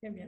Très bien.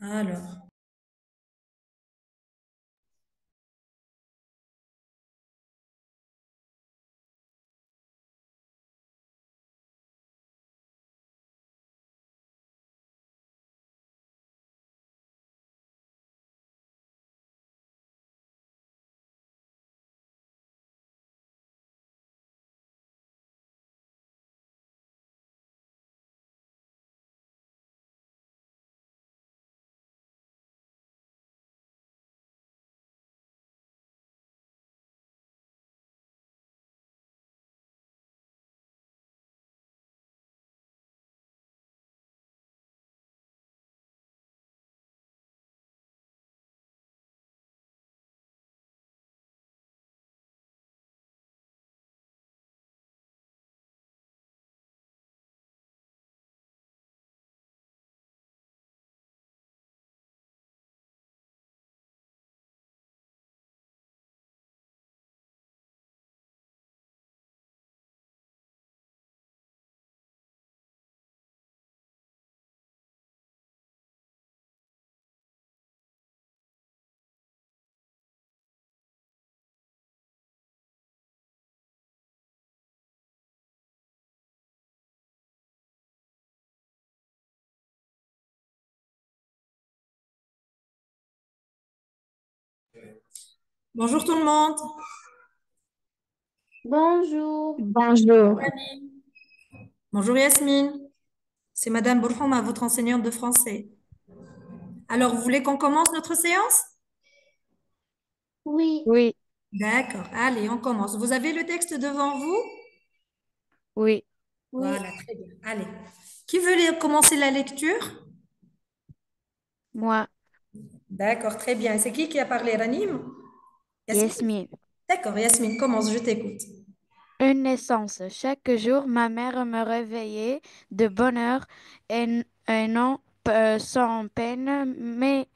Alors, bonjour tout le monde. Bonjour. Bonjour. Bonjour Yasmine. C'est Madame Bourfama, votre enseignante de français. Alors, vous voulez qu'on commence notre séance? Oui, Oui, D'accord. Allez, on commence. Vous avez le texte devant vous? oui, oui, Voilà, très bien. Allez. Qui veut commencer la lecture? moi, D'accord, très bien. C'est qui a parlé, Ranim? Yasmine? Yasmine. D'accord, Yasmine, commence, je t'écoute. Une naissance. Chaque jour, ma mère me réveillait de bonne heure et non sans peine, mais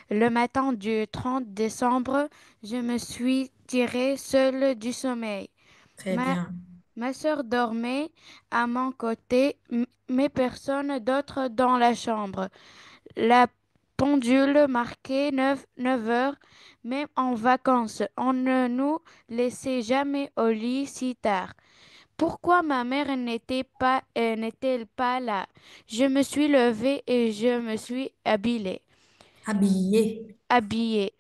le matin du 30 décembre, je me suis tirée seule du sommeil. Très Ma, bien. ma sœur dormait à mon côté, mais personne d'autre dans la chambre. La pendule marquait 9 heures, même en vacances. On ne nous laissait jamais au lit si tard. Pourquoi ma mère n'était-elle pas là? Je me suis levée et je me suis Habillé. habillée.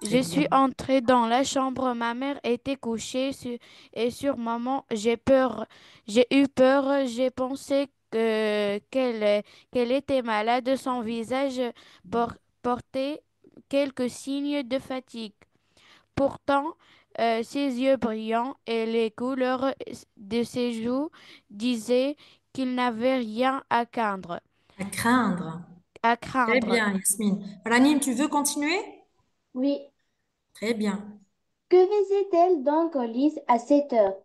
Très Je suis bien. entrée dans la chambre. Ma mère était couchée et sur maman, j'ai eu peur. J'ai pensé qu'elle était malade. Son visage por- portait quelques signes de fatigue. Pourtant, ses yeux brillants et les couleurs de ses joues disaient qu'il n'avait rien à craindre. À craindre. À Très craindre. bien, Yasmine. Ranim, tu veux continuer? oui. Très bien. Que faisait-elle donc au lit à 7 heures?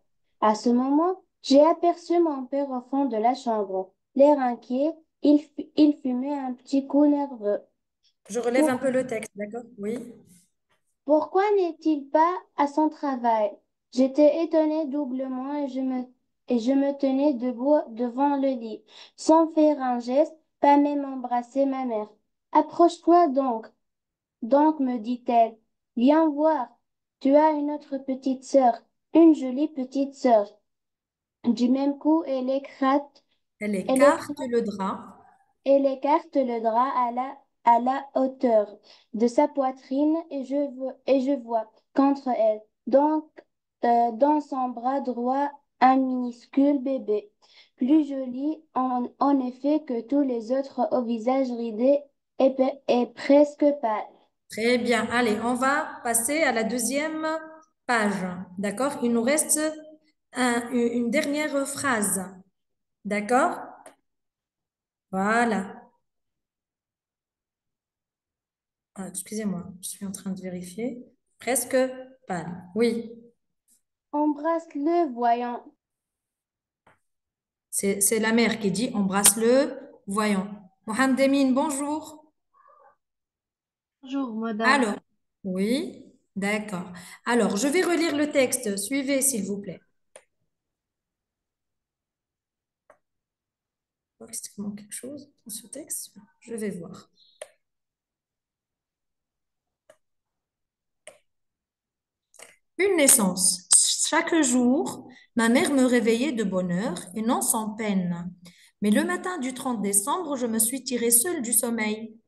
À ce moment, j'ai aperçu mon père au fond de la chambre. L'air inquiet, il fumait un petit coup nerveux. Je relève un Pour- peu le texte, d'accord? Oui. Pourquoi n'est-il pas à son travail? J'étais étonnée doublement et je me tenais debout devant le lit, sans faire un geste, pas même embrasser ma mère. Approche-toi donc. Donc, me dit-elle, viens voir, tu as une autre petite sœur, une jolie petite sœur. Du même coup, Elle elle écarte écrase le drap. elle écarte le drap à la hauteur de sa poitrine et je vois contre elle, donc dans son bras droit, un minuscule bébé, plus joli en effet que tous les autres au visage ridé et presque pâle. Très bien. Allez, on va passer à la deuxième page. D'accord? Il nous reste une dernière phrase. D'accord? Voilà. Ah, excusez-moi, je suis en train de vérifier. Presque pâle. Oui, Embrasse-le, voyons. c'est la mère qui dit embrasse-le. Voyons. Mohamed Emin, bonjour. Bonjour, madame. Alors, oui, d'accord. Alors, je vais relire le texte. Suivez, s'il vous plaît. Est-ce qu'il manque quelque chose dans ce texte? Je vais voir. Une naissance. Chaque jour, ma mère me réveillait de bonne heure et non sans peine. Mais le matin du 30 décembre, je me suis tirée seule du sommeil.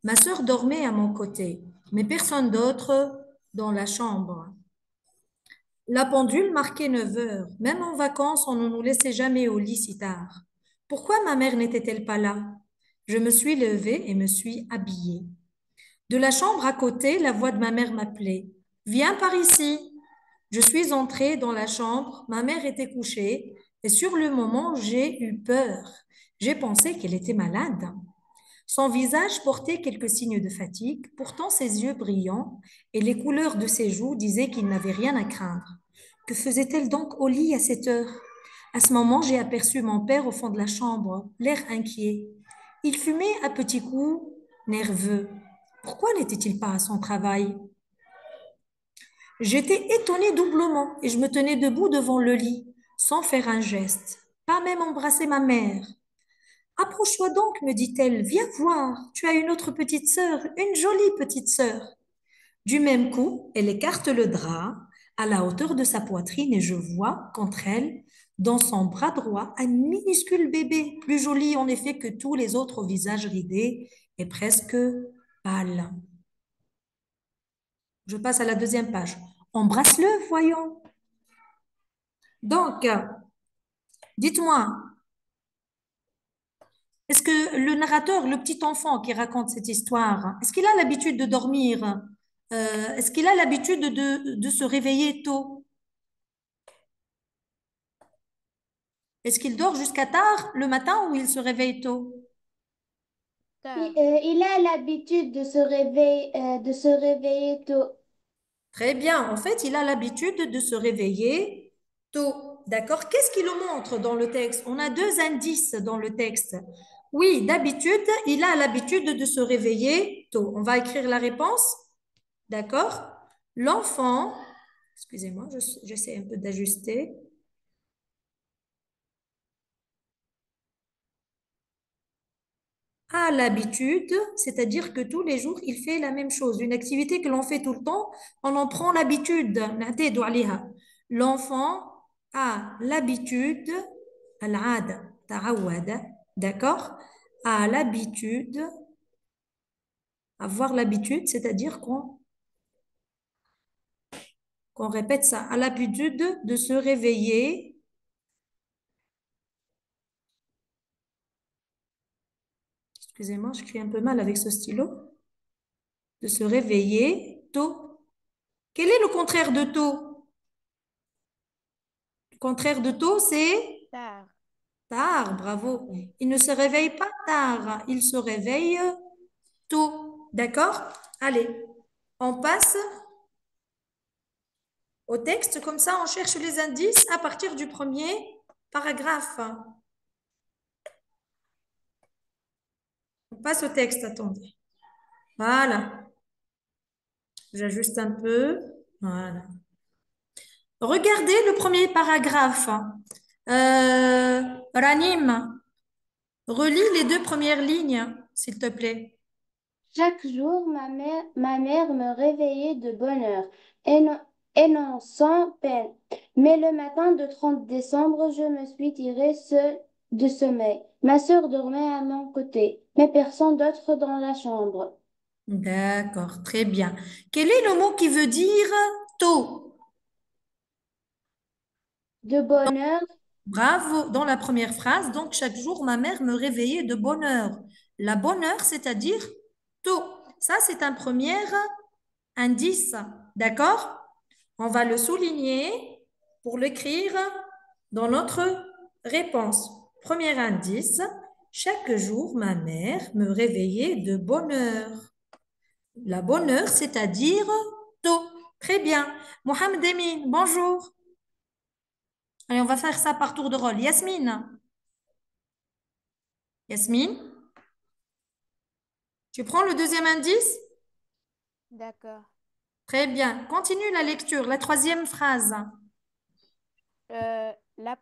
Ma sœur dormait à mon côté, mais personne d'autre dans la chambre. La pendule marquait 9 heures. Même en vacances, on ne nous laissait jamais au lit si tard. Pourquoi ma mère n'était-elle pas là? Je me suis levée et me suis habillée. De la chambre à côté, la voix de ma mère m'appelait. Viens par ici. Je suis entrée dans la chambre, ma mère était couchée et sur le moment, j'ai eu peur. J'ai pensé qu'elle était malade. Son visage portait quelques signes de fatigue, pourtant ses yeux brillants et les couleurs de ses joues disaient qu'il n'avait rien à craindre. Que faisait-elle donc au lit à cette heure? À ce moment, j'ai aperçu mon père au fond de la chambre, l'air inquiet. Il fumait à petits coups, nerveux. Pourquoi n'était-il pas à son travail? J'étais étonnée doublement et je me tenais debout devant le lit, sans faire un geste, pas même embrasser ma mère. Approche-toi donc, me dit-elle, viens voir, tu as une autre petite sœur, une jolie petite sœur. Du même coup, elle écarte le drap à la hauteur de sa poitrine et je vois contre elle, dans son bras droit, un minuscule bébé, plus joli en effet que tous les autres au visage ridé et presque pâle. Je passe à la deuxième page. Embrasse-le, voyons. Donc, dites-moi, est-ce que le narrateur, le petit enfant qui raconte cette histoire, est-ce qu'il a l'habitude de dormir? Est-ce qu'il a l'habitude de se réveiller tôt? Est-ce qu'il dort jusqu'à tard le matin ou il se réveille tôt? Tard. Il a l'habitude de se réveiller tôt. Très bien. En fait, il a l'habitude de se réveiller tôt. D'accord? Qu'est-ce qu'il nous montre dans le texte? On a deux indices dans le texte. Oui, d'habitude, il a l'habitude de se réveiller tôt. On va écrire la réponse. D'accord? L'enfant, excusez-moi, j'essaie un peu d'ajuster, a l'habitude, c'est-à-dire que tous les jours, il fait la même chose. Une activité que l'on fait tout le temps, on en prend l'habitude. نعتادوا عليها. L'enfant a l'habitude, العادة, تعود, d'accord? A l'habitude, avoir l'habitude, c'est-à-dire qu'on répète ça, a l'habitude de se réveiller. Excusez-moi, je j'écris un peu mal avec ce stylo. De se réveiller tôt. Quel est le contraire de tôt? Le contraire de tôt, c'est Tard. tard, bravo. Il ne se réveille pas tard, il se réveille tôt. D'accord? Allez, on passe au texte, comme ça on cherche les indices à partir du premier paragraphe. On passe au texte, attendez. Voilà, j'ajuste un peu. Voilà. Regardez le premier paragraphe. Ranim, relis les deux premières lignes, s'il te plaît. Chaque jour, ma mère me réveillait de bonne heure et non sans peine. Mais le matin de 30 décembre, je me suis tirée seule de sommeil. Ma sœur dormait à mon côté, mais personne d'autre dans la chambre. D'accord, très bien. Quel est le mot qui veut dire tôt? De bonne heure, Bravo, dans la première phrase. Donc, chaque jour, ma mère me réveillait de bonne heure. La bonne heure, c'est-à-dire tôt. Ça, c'est un premier indice. D'accord? On va le souligner pour l'écrire dans notre réponse. Premier indice, chaque jour, ma mère me réveillait de bonne heure. La bonne heure, c'est-à-dire tôt. Très bien. Mohamed Emin, bonjour. Allez, on va faire ça par tour de rôle. Yasmine. Yasmine, tu prends le deuxième indice? D'accord. Très bien. Continue la lecture. La troisième phrase. La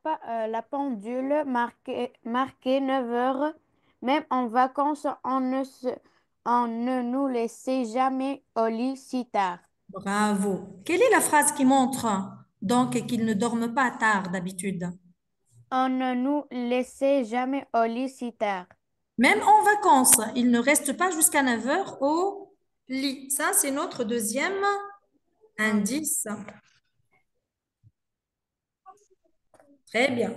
pendule marquait 9 heures. Même en vacances, on ne nous laissait jamais au lit si tard. Bravo. Quelle est la phrase qui montre donc qu'ils ne dorment pas tard d'habitude? On ne nous laissait jamais au lit si tard. Même en vacances, ils ne restent pas jusqu'à 9 heures au lit. Ça, c'est notre deuxième Ah, indice. Très bien.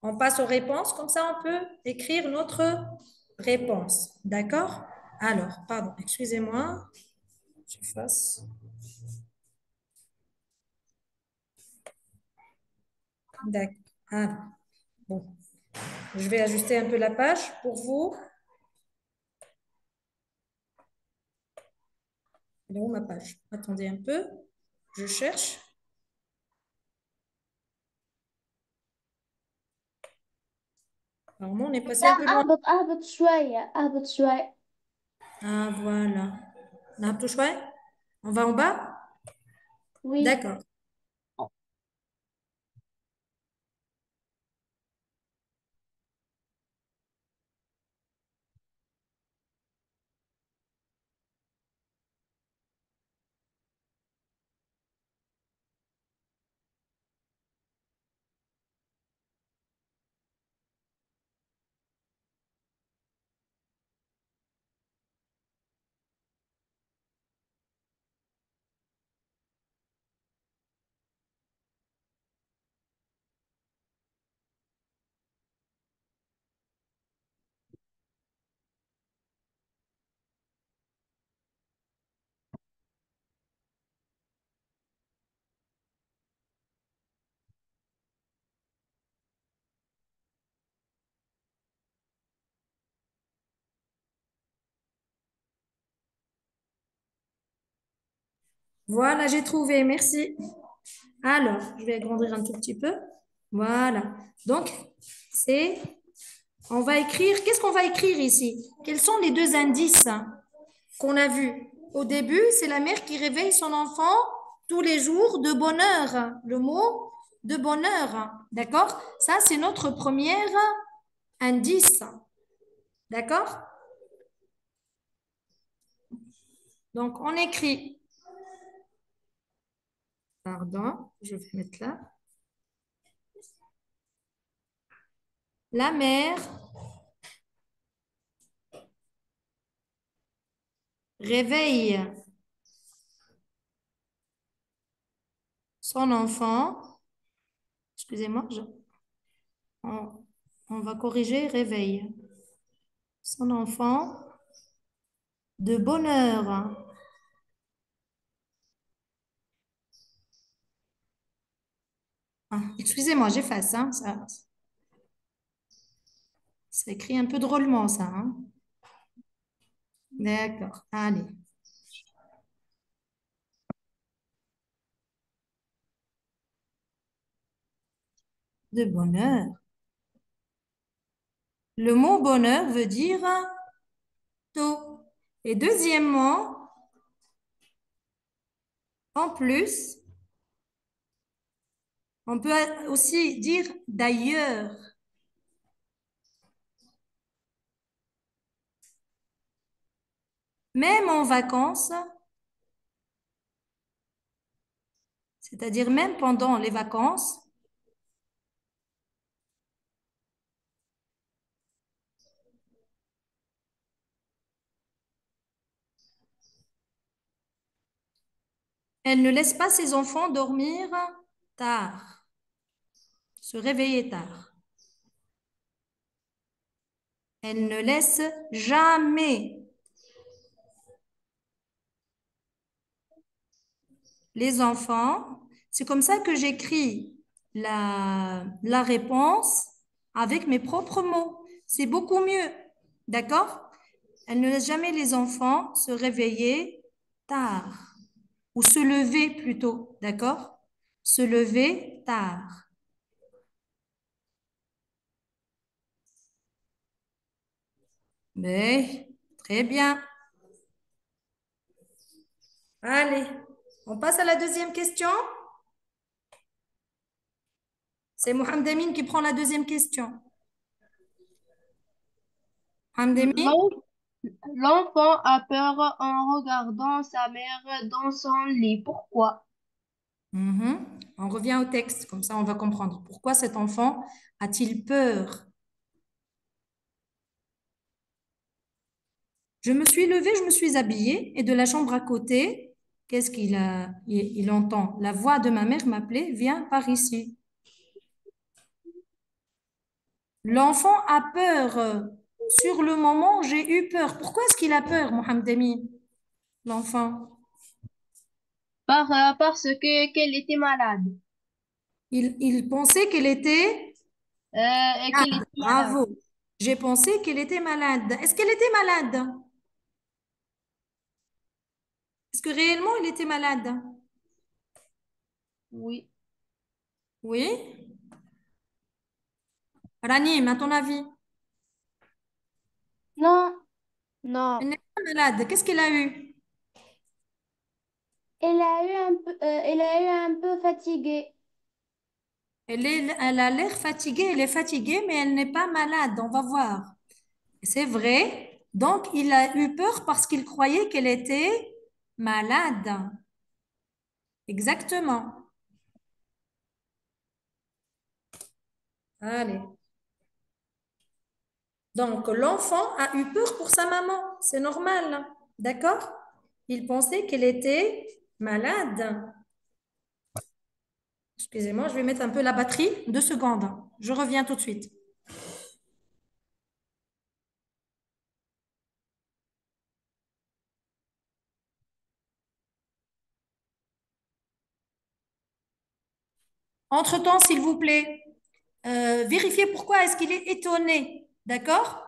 On passe aux réponses, comme ça on peut écrire notre réponse. D'accord? Alors, pardon, excusez-moi. Je fasse. D'accord. Alors, bon, je vais ajuster un peu la page pour vous. Elle est où ma page? Attendez un peu. Je cherche. Normalement, on est passé un peu loin. اهبط شوية اهبط شوية. Ah, voilà. On a tout choisi. On va en bas? Oui. D'accord. Voilà, j'ai trouvé. Merci. Alors, je vais agrandir un tout petit peu. Voilà. Donc, c'est, on va écrire, qu'est-ce qu'on va écrire ici? Quels sont les deux indices qu'on a vus? Au début, c'est la mère qui réveille son enfant tous les jours de bonne heure. Le mot de bonne heure. D'accord? Ça, c'est notre premier indice. D'accord? Donc, on écrit, pardon, je vais mettre là. La mère réveille son enfant. Excusez-moi, on, on va corriger réveille son enfant de bonne heure. Ah, excusez-moi, j'efface, hein, ça écrit un peu drôlement, ça, hein. D'accord, allez, de bonheur. Le mot bonheur veut dire tôt. Et deuxièmement, en plus, on peut aussi dire d'ailleurs. Même en vacances, c'est-à-dire même pendant les vacances, elle ne laisse pas ses enfants dormir tard, se réveiller tard. Elle ne laisse jamais les enfants. C'est comme ça que j'écris la réponse avec mes propres mots. C'est beaucoup mieux. D'accord? Elle ne laisse jamais les enfants se réveiller tard ou se lever plutôt. D'accord? Se lever tard. Mais, très bien. Allez, on passe à la deuxième question. C'est Mohamed Amin qui prend la deuxième question. Mohamed Amin, هو L'enfant a peur en regardant sa mère dans son lit. Pourquoi? Mhm. On revient au texte, comme ça on va comprendre. Pourquoi cet enfant a-t-il peur? Je me suis levée, je me suis habillée et de la chambre à côté, qu'est-ce qu'il a, il entend la voix de ma mère m'appeler, viens par ici. L'enfant a peur. Sur le moment, j'ai eu peur. Pourquoi est-ce qu'il a peur, Mohamed Amin, l'enfant? Parce que qu'elle était malade. Il pensait qu'elle était Et qu'elle malade. était malade. Bravo. J'ai pensé qu'elle était malade. Est-ce qu'elle était malade? Est-ce que réellement elle était malade? Oui. Oui. Ranim, à ton avis? Non, Non, Elle n'est pas malade. Qu'est-ce qu'elle a eu? elle a eu un peu fatiguée. Elle a l'air fatiguée. Elle est fatiguée, mais elle n'est pas malade. On va voir. C'est vrai. Donc, il a eu peur parce qu'il croyait qu'elle était malade. Exactement. Allez. Donc, l'enfant a eu peur pour sa maman. C'est normal. D'accord? Il pensait qu'elle était malade. Excusez-moi, je vais mettre un peu la batterie. 2 secondes. Je reviens tout de suite. Entre-temps, s'il vous plaît, vérifiez pourquoi est-ce qu'il est étonné. D'accord?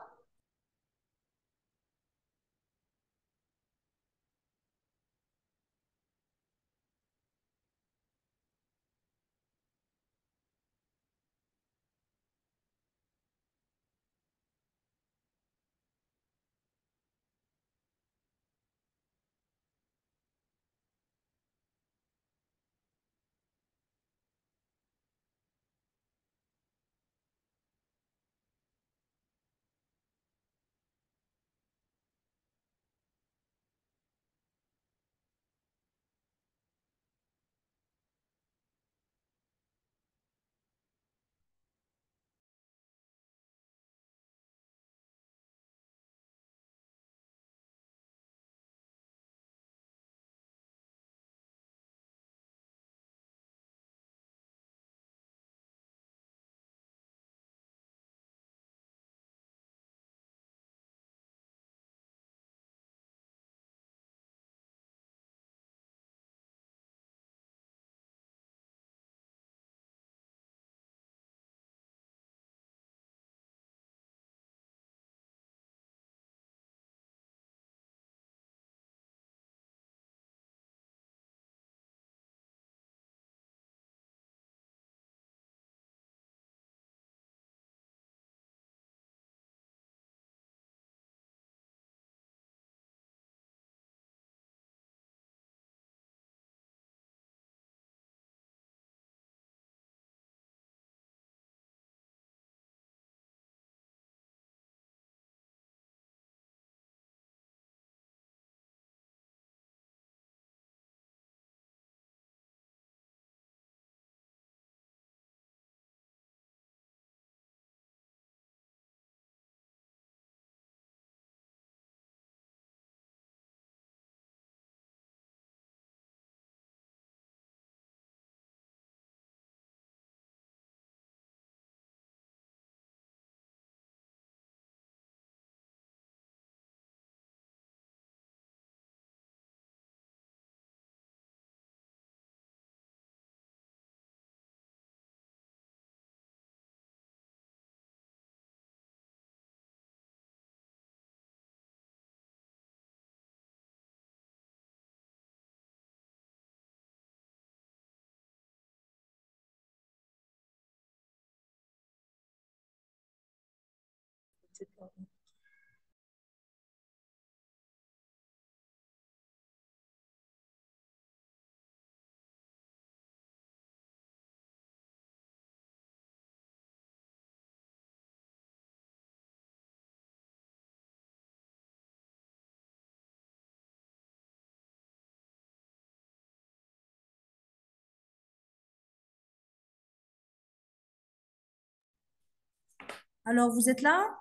Alors, vous êtes là?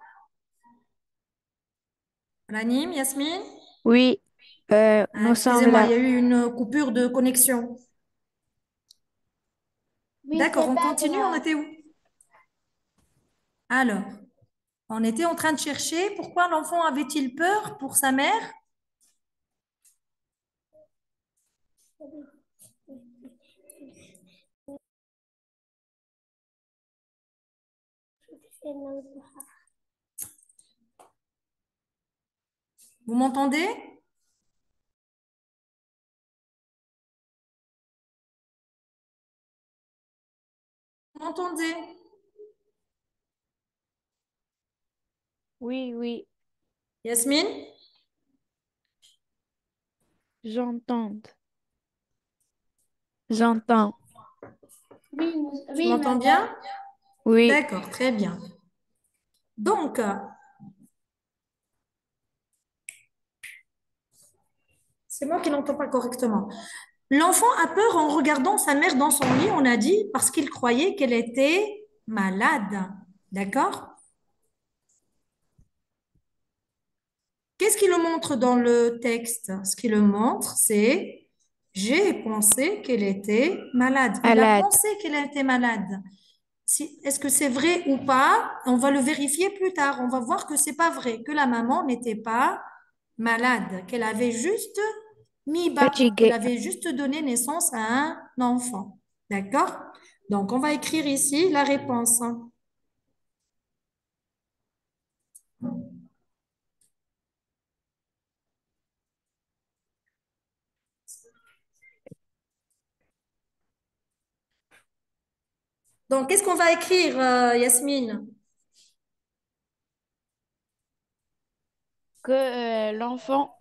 Ranim, Yasmine? Oui, Ah, nous sommes excusez-moi, il là. y a eu une coupure de connexion. Oui, D'accord, c'est on pas continue, on grave. était où? Alors, on était en train de chercher pourquoi l'enfant avait-il peur pour sa mère? Vous m'entendez? Vous m'entendez? Oui, oui, Yasmine? j'entends. J'entends. Oui, Tu oui, m'entends madame. bien? Oui, D'accord, très bien. Donc, c'est moi qui n'entends pas correctement. L'enfant a peur en regardant sa mère dans son lit, on a dit, parce qu'il croyait qu'elle était malade. D'accord? Qu'est-ce qu'il le montre dans le texte? Ce qu'il le montre, c'est j'ai pensé qu'elle était malade. Il a malade. pensé qu'elle était malade. Est-ce que c'est vrai ou pas? On va le vérifier plus tard. On va voir que c'est pas vrai, que la maman n'était pas malade, qu'elle avait juste mis bas, qu'elle Fatigué. avait juste donné naissance à un enfant. D'accord? Donc, on va écrire ici la réponse. Donc, qu'est-ce qu'on va écrire, Yasmine? Que l'enfant,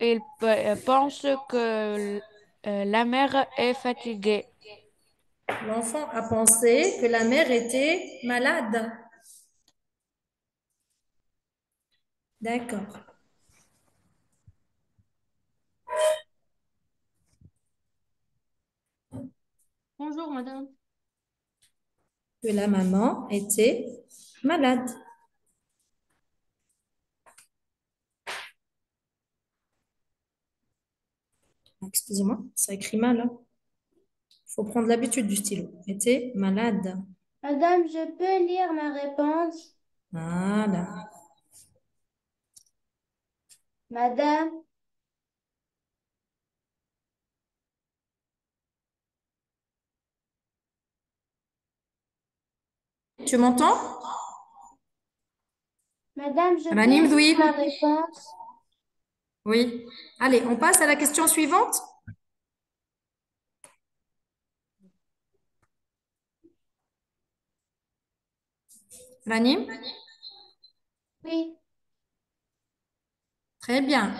pense que la mère est fatiguée. L'enfant a pensé que la mère était malade. D'accord. Bonjour, madame. Que la maman était malade. Excusez-moi, ça écrit mal. Il faut prendre l'habitude du stylo. Était malade. Madame, je peux lire ma réponse? Voilà. Madame, Tu m'entends? madame, je peux Ranim lire Douib? ma réponse? Oui. Allez, on passe à la question suivante. Ranim? Oui. Très bien.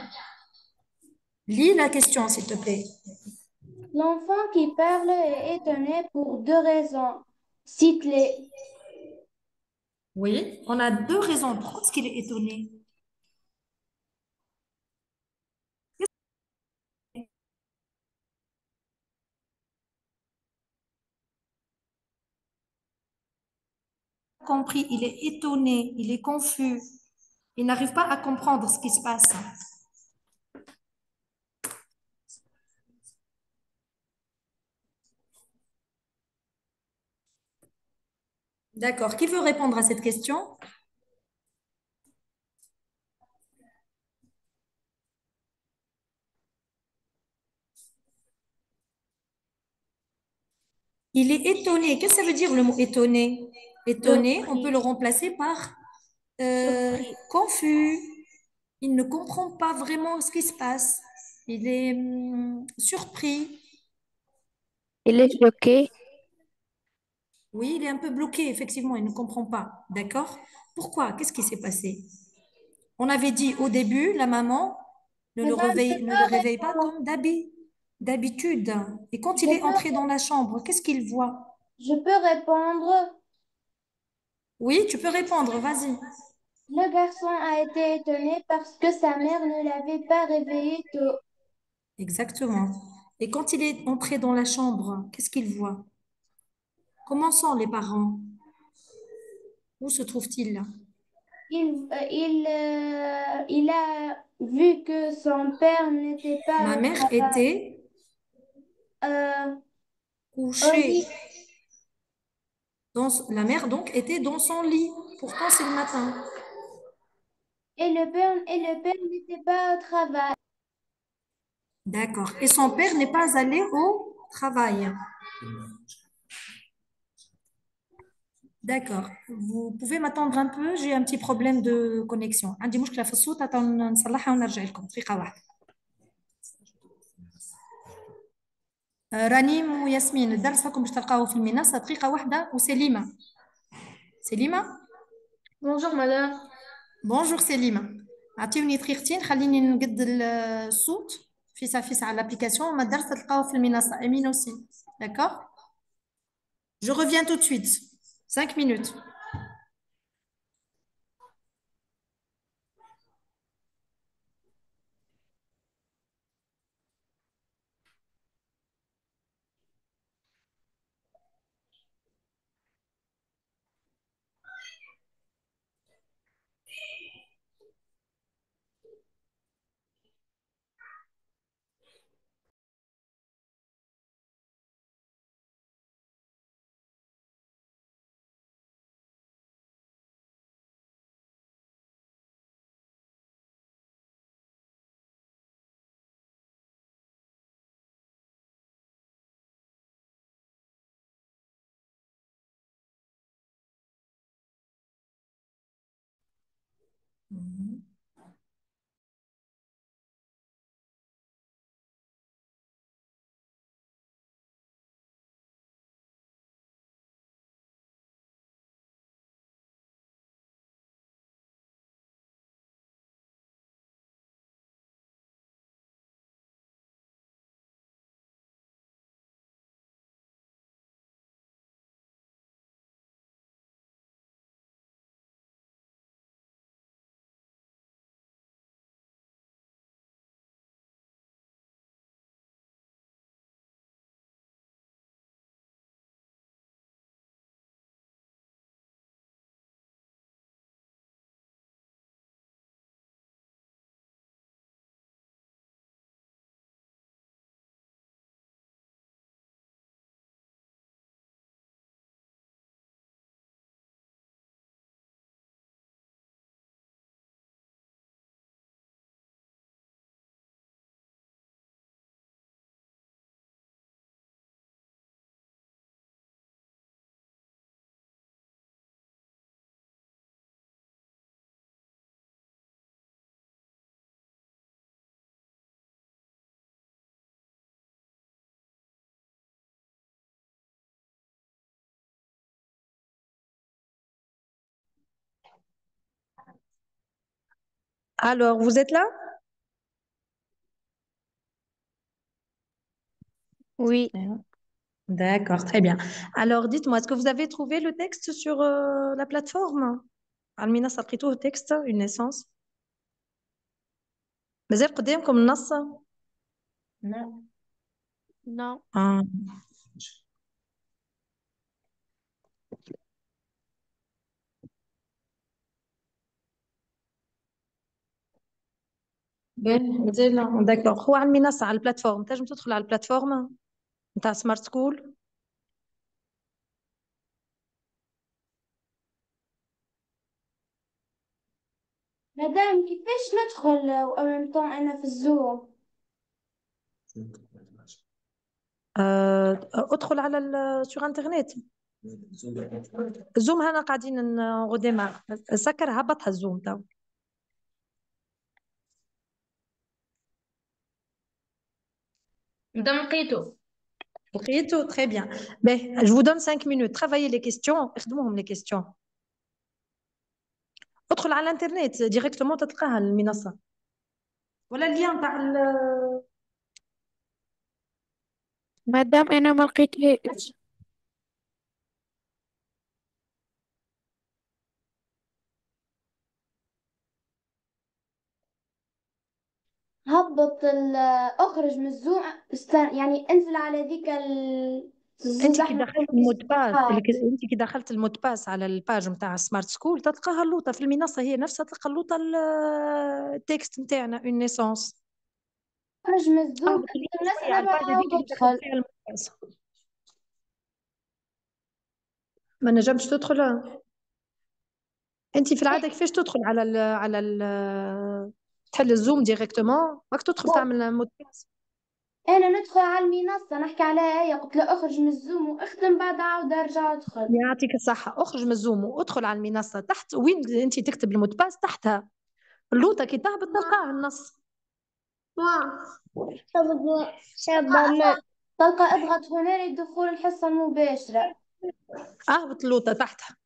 Lis la question, s'il te plaît. L'enfant qui parle est étonné pour deux raisons. Cite-les. Oui, on a deux raisons. Pourquoi est-ce qu'il est étonné? Compris, il est étonné, il est confus. Il n'arrive pas à comprendre ce qui se passe. D'accord. Qui veut répondre à cette question? Il est étonné. Qu'est-ce que ça veut dire le mot étonné? Étonné, on peut Surpris. le remplacer par Surpris. confus. Il ne comprend pas vraiment ce qui se passe. Il est surpris. Il est choqué. Oui, il est un peu bloqué, effectivement, il ne comprend pas. D'accord? Pourquoi? Qu'est-ce qui s'est passé? On avait dit au début, la maman Madame, ne le réveille pas comme d'habitude. Et quand il je est peux, entré dans la chambre, qu'est-ce qu'il voit? je peux répondre. Oui, tu peux répondre, vas-y. Le garçon a été étonné parce que sa mère ne l'avait pas réveillé tôt. Exactement. Et quand il est entré dans la chambre, qu'est-ce qu'il voit? Comment sont les parents? Où se trouvent-ils? il a vu que son père n'était Ma pas au mère travail. était Euh, au couchée. lit. La mère donc était dans son lit. Pourtant, c'est le matin. Et le père n'était pas au travail. D'accord. Et son père n'est pas allé au travail. D'accord. Vous pouvez m'attendre un peu, j'ai un petit problème de connexion. عندي مشكلة في الصوت نصلحها ونرجع لكم دقيقة واحدة. رنيم وياسمين الدرس راكم باش تلقاوه في المنصة دقيقة واحدة وسليمة. سليمة. Bonjour, madame. بونجور سليمة. اعطيوني دقيقتين خليني نقد الصوت فيسا على l'application ما الدرس تلقاوه في المنصة امين aussi. D'accord. Je reviens tout de suite. 5 minutes. Mhm. Alors, vous êtes là? Oui, D'accord, très bien. Alors, dites-moi, est-ce que vous avez trouvé le texte sur la plateforme? Almina صلحتوه texte, une naissance. مازال قدامكم النص؟ Non. non. آه. مازال لا. داكوغ هو على المنصة على البلاتفورم تنجم تدخل على البلاتفورم نتاع سمارت سكول. مدام كيفاش ندخل أو même temps أنا في الزوم؟ ادخل على سور انترنت. زوم هنا قاعدين نغوديمار سكر هبطها الزوم تو. Madame Quito. لقيته très bien. Ben, je vous donne 5 minutes. Travaillez les questions. اخدموهم les questions. ادخل على الانترنت ديريكتومون تلقاها المنصة. ولا اللين تاع مادام أنا ما لقيتهاش. اخرج من الزوم يعني انزل على ذيك زيد احنا نقولوا تصحيحات. انت كي دخلت المود باس على الباج نتاع سمارت سكول تلقاها اللوطه في المنصه هي نفسها، تلقى اللوطه التكست نتاعنا اون نيسونس. خرج من الزوم، اهبط اكتب اللوطه شويه على نسأل الباج هذيك وعاود اللي دخلت ادخل. فيها المود باس. ما نجمش تدخل. انت في العاده كيفاش تدخل تحل الزوم ديريكتومون، ماك تدخل تعمل مود باس. انا ندخل على المنصة نحكي عليها، هي قلت له اخرج من الزوم واختم بعد عاود ارجع ادخل. يعطيك الصحه، اخرج من الزوم وادخل على المنصه تحت وين انت تكتب المود باس تحتها اللوطه كي تهبط تلقاها النص. تلقى اضغط هنا لدخول الحصة المباشرة. اهبط اللوطه تحتها.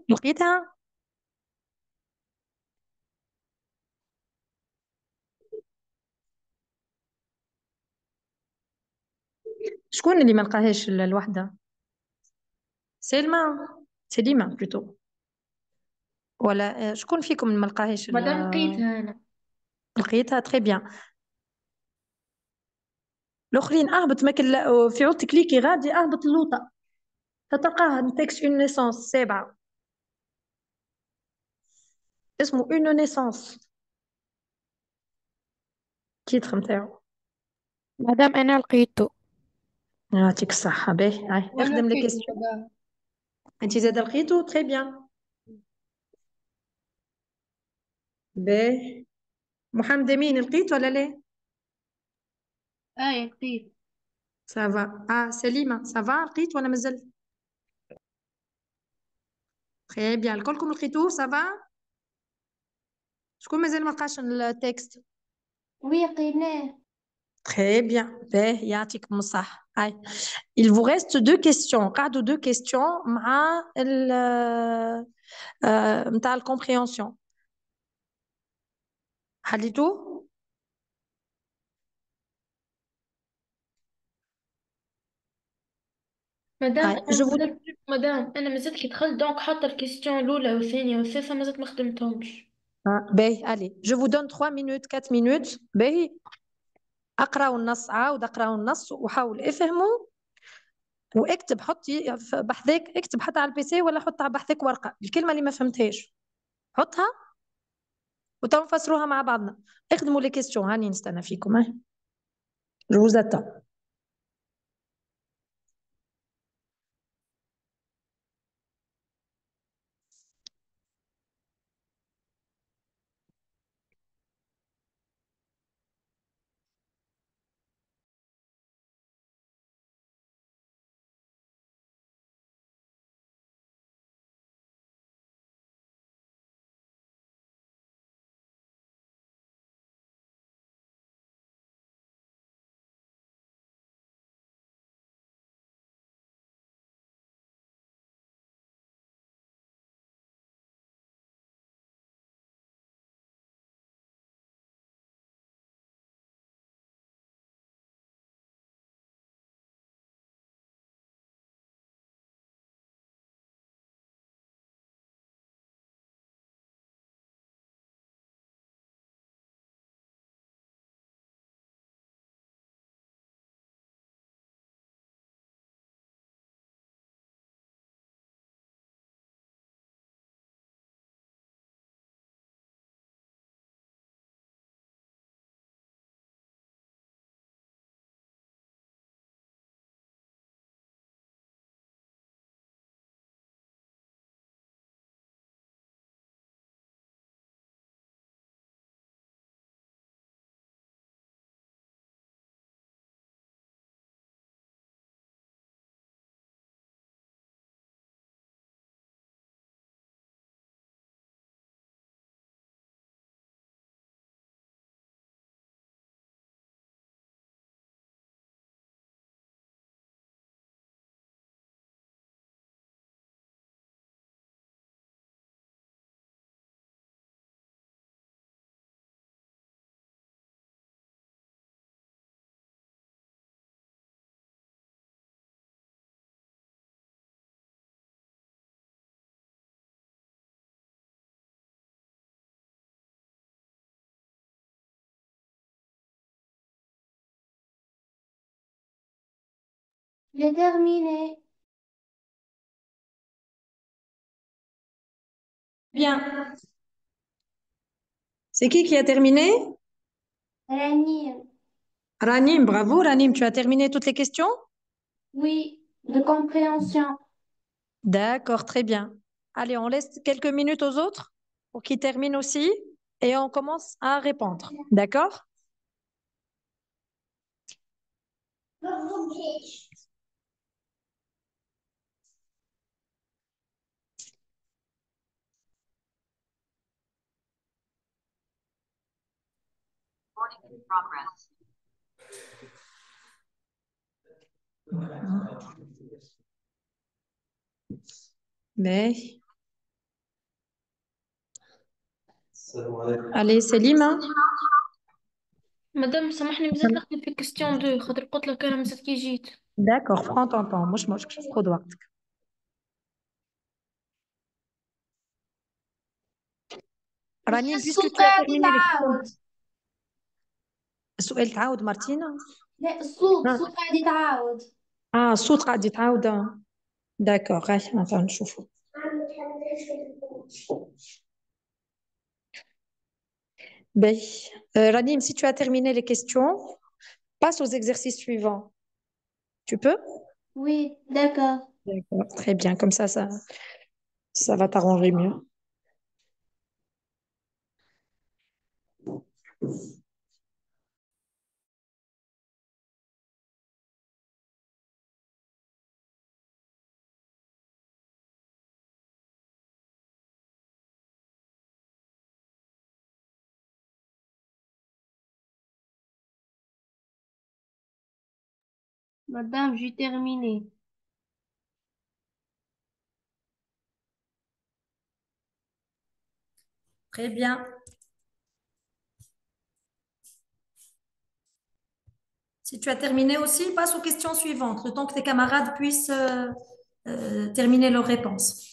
لقيتها. شكون اللي ما لقاهاش الوحده؟ سلمى، سليمة بلوتو، ولا شكون فيكم ما لقاهاش مادام لقيتها أنا. لقيتها تري بيان. الاخرين اهبط ماك في عود كليكي غادي اهبط اللوطه تلقاها تكست اون نيسونس سابعه، اسمه اون نيسونس تيتر نتاعو. مادام أنا لقيته. يعطيك الصحه باهي. هاي أنا اخدم لي لقيت كيستيون. مدام. انت زاد لقيتو تري بيان باهي. محمد امين لقيت ولا لا؟ لقيت. سافا. سليمه سافا لقيت ولا مازال؟ تري بيان الكلكم لقيتوه سافا. شكون مازال ما لقاش التكست؟ وي قيناه. Très bien. باهي يعطيكم الصحة. هاي il vous reste deux questions. قعدوا deux questions مع متاع الكومبريhension. حليتوه؟ مادام هاي أنا je vous مازلت مادام أنا مازلت كي دخلت دونك حاطة الكيستيون الأولى والثانية والثالثة مازلت ما خدمتهمش. باهي allez je vous donne 3 minutes 4 minutes. باهي اقراوا النص، عاود اقراوا النص وحاول افهموا واكتب حطي بحذاك، اكتب حتى على البي سي ولا حط على بحذاك ورقة الكلمة اللي ما فهمتهاش حطها وتنفسروها مع بعضنا. اخدموا لي كيستيون هاني نستنى فيكم. هاي je vous attends. J'ai terminé. Bien. C'est qui a terminé? Rani, Ranim, bravo. Ranim, tu as terminé toutes les questions? oui, de compréhension. D'accord, très bien. Allez, on laisse quelques minutes aux autres pour qu'ils terminent aussi et on commence à répondre. D'accord? Mais... Allez, Célim, hein? مدام سامحني مازلت نخدم في كيستيون دو خاطر قلت لك انا مازلت كي جيت. D'accord, prends ton temps. مش خد وقتك. مش Ranim, puisque الصوت tu as قاعد terminé les questions. يتعاود. السؤال تعاود مارتينا؟ لا الصوت ها. قاعد يتعاود. الصوت قاعد يتعاود. D'accord, attends, نشوفوا. Ben, Ranim, si tu as terminé les questions, passe aux exercices suivants. Tu peux? Oui, d'accord. D'accord, très bien. Comme ça va t'arranger mieux. Madame, j'ai terminé. Très bien. Si tu as terminé aussi, passe aux questions suivantes, le temps que tes camarades puissent terminer leurs réponses.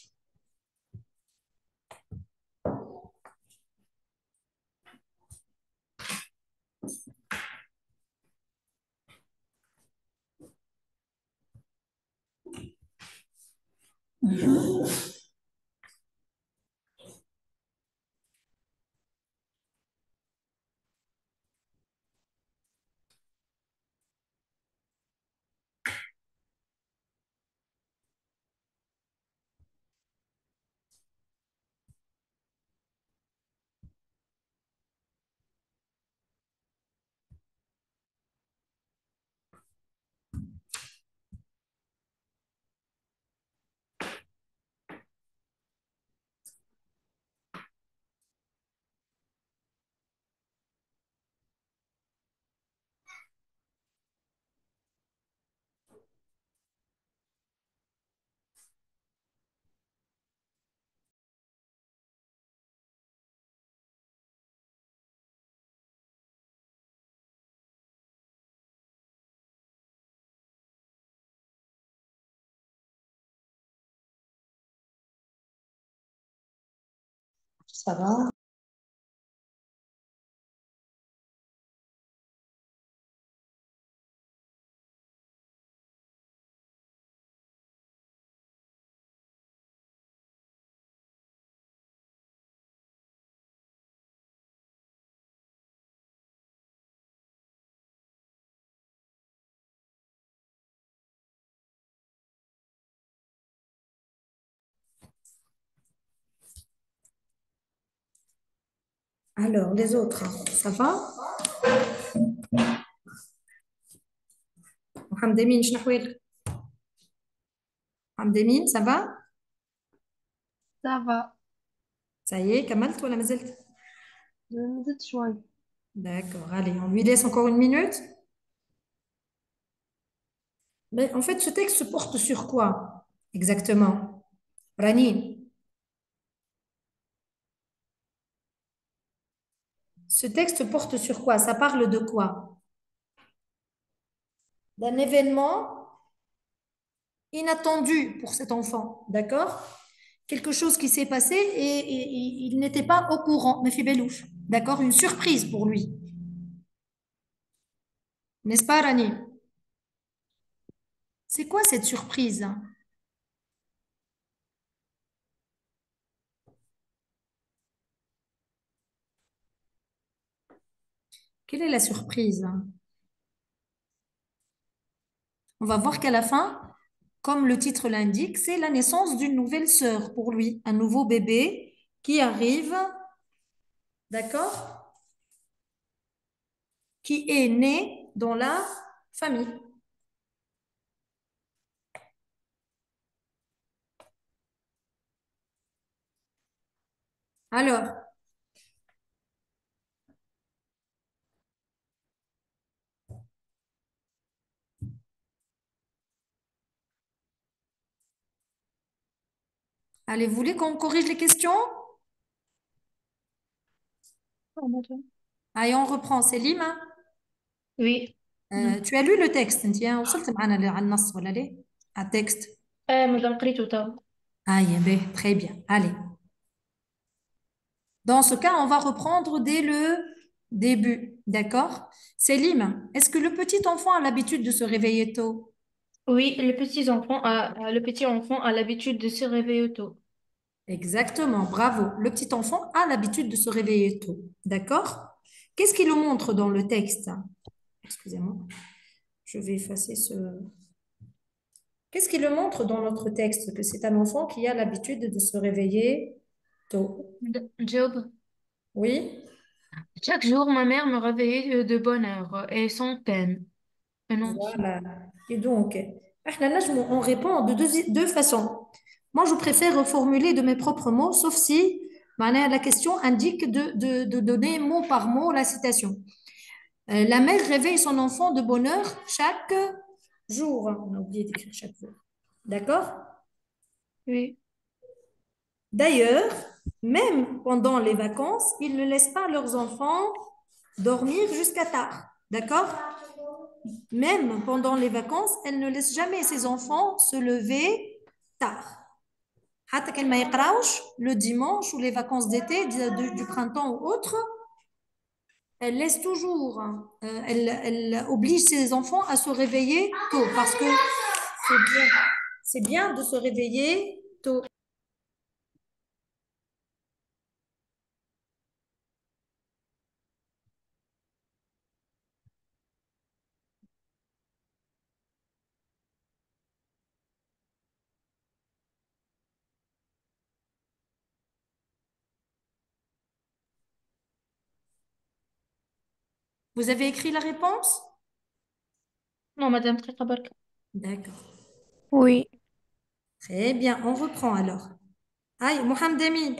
Ça va? Alors, les autres, ça va? Mohamed Emin, Mohamed Emin, ça va? Ça va. Ça y est, كملت ولا ما زلت؟ مازلت شوي. D'accord, allez, on lui laisse encore une minute. Mais en fait, ce texte se porte sur quoi exactement? Rani, ce texte porte sur quoi? Ça parle de quoi? D'un événement inattendu pour cet enfant, d'accord? Quelque chose qui s'est passé et il n'était pas au courant, mais Belouche, d'accord? Une surprise pour lui. N'est-ce pas, Rani? C'est quoi cette surprise? Quelle est la surprise? On va voir qu'à la fin, comme le titre l'indique, c'est la naissance d'une nouvelle sœur pour lui, un nouveau bébé qui arrive, d'accord? Qui est né dans la famille. Alors, allez, vous voulez qu'on corrige les questions? Allez, on reprend. C'est Lima. Oui. Tu as lu le texte, tiens, وصلت معنا على النص ولا ليه؟ على التكست. مدام قريتو تو. Ah, très bien. Allez. Dans ce cas, on va reprendre dès le début. D'accord? Célim, est-ce que le petit enfant a l'habitude de se réveiller tôt? Oui, le petit enfant a l'habitude de se réveiller tôt. Exactement, bravo. Le petit enfant a l'habitude de se réveiller tôt. D'accord? Qu'est-ce qu'il nous montre dans le texte? Excusez-moi, je vais effacer ce... Qu'est-ce qu'il le montre dans notre texte? Que c'est un enfant qui a l'habitude de se réveiller tôt. Job, Oui? chaque jour, ma mère me réveillait de bonne heure et sans peine. Et non, Voilà. Et donc, on répond de deux façons. Moi, je préfère reformuler de mes propres mots, sauf si la question indique de donner mot par mot la citation. La mère réveille son enfant de bonne heure chaque jour. On a oublié d'écrire chaque jour. D'accord? oui. D'ailleurs, même pendant les vacances, ils ne laissent pas leurs enfants dormir jusqu'à tard. D'accord? Même pendant les vacances, elle ne laisse jamais ses enfants se lever tard. حتى كان ما يقراوش le dimanche ou les vacances d'été du printemps ou autre, elle laisse toujours, elle oblige ses enfants à se réveiller tôt parce que c'est bien de se réveiller tôt. Vous avez écrit la réponse? Non, madame, très tabarnak. D'accord. Oui. Très bien, on reprend alors. Aïe, Mohamed Amin.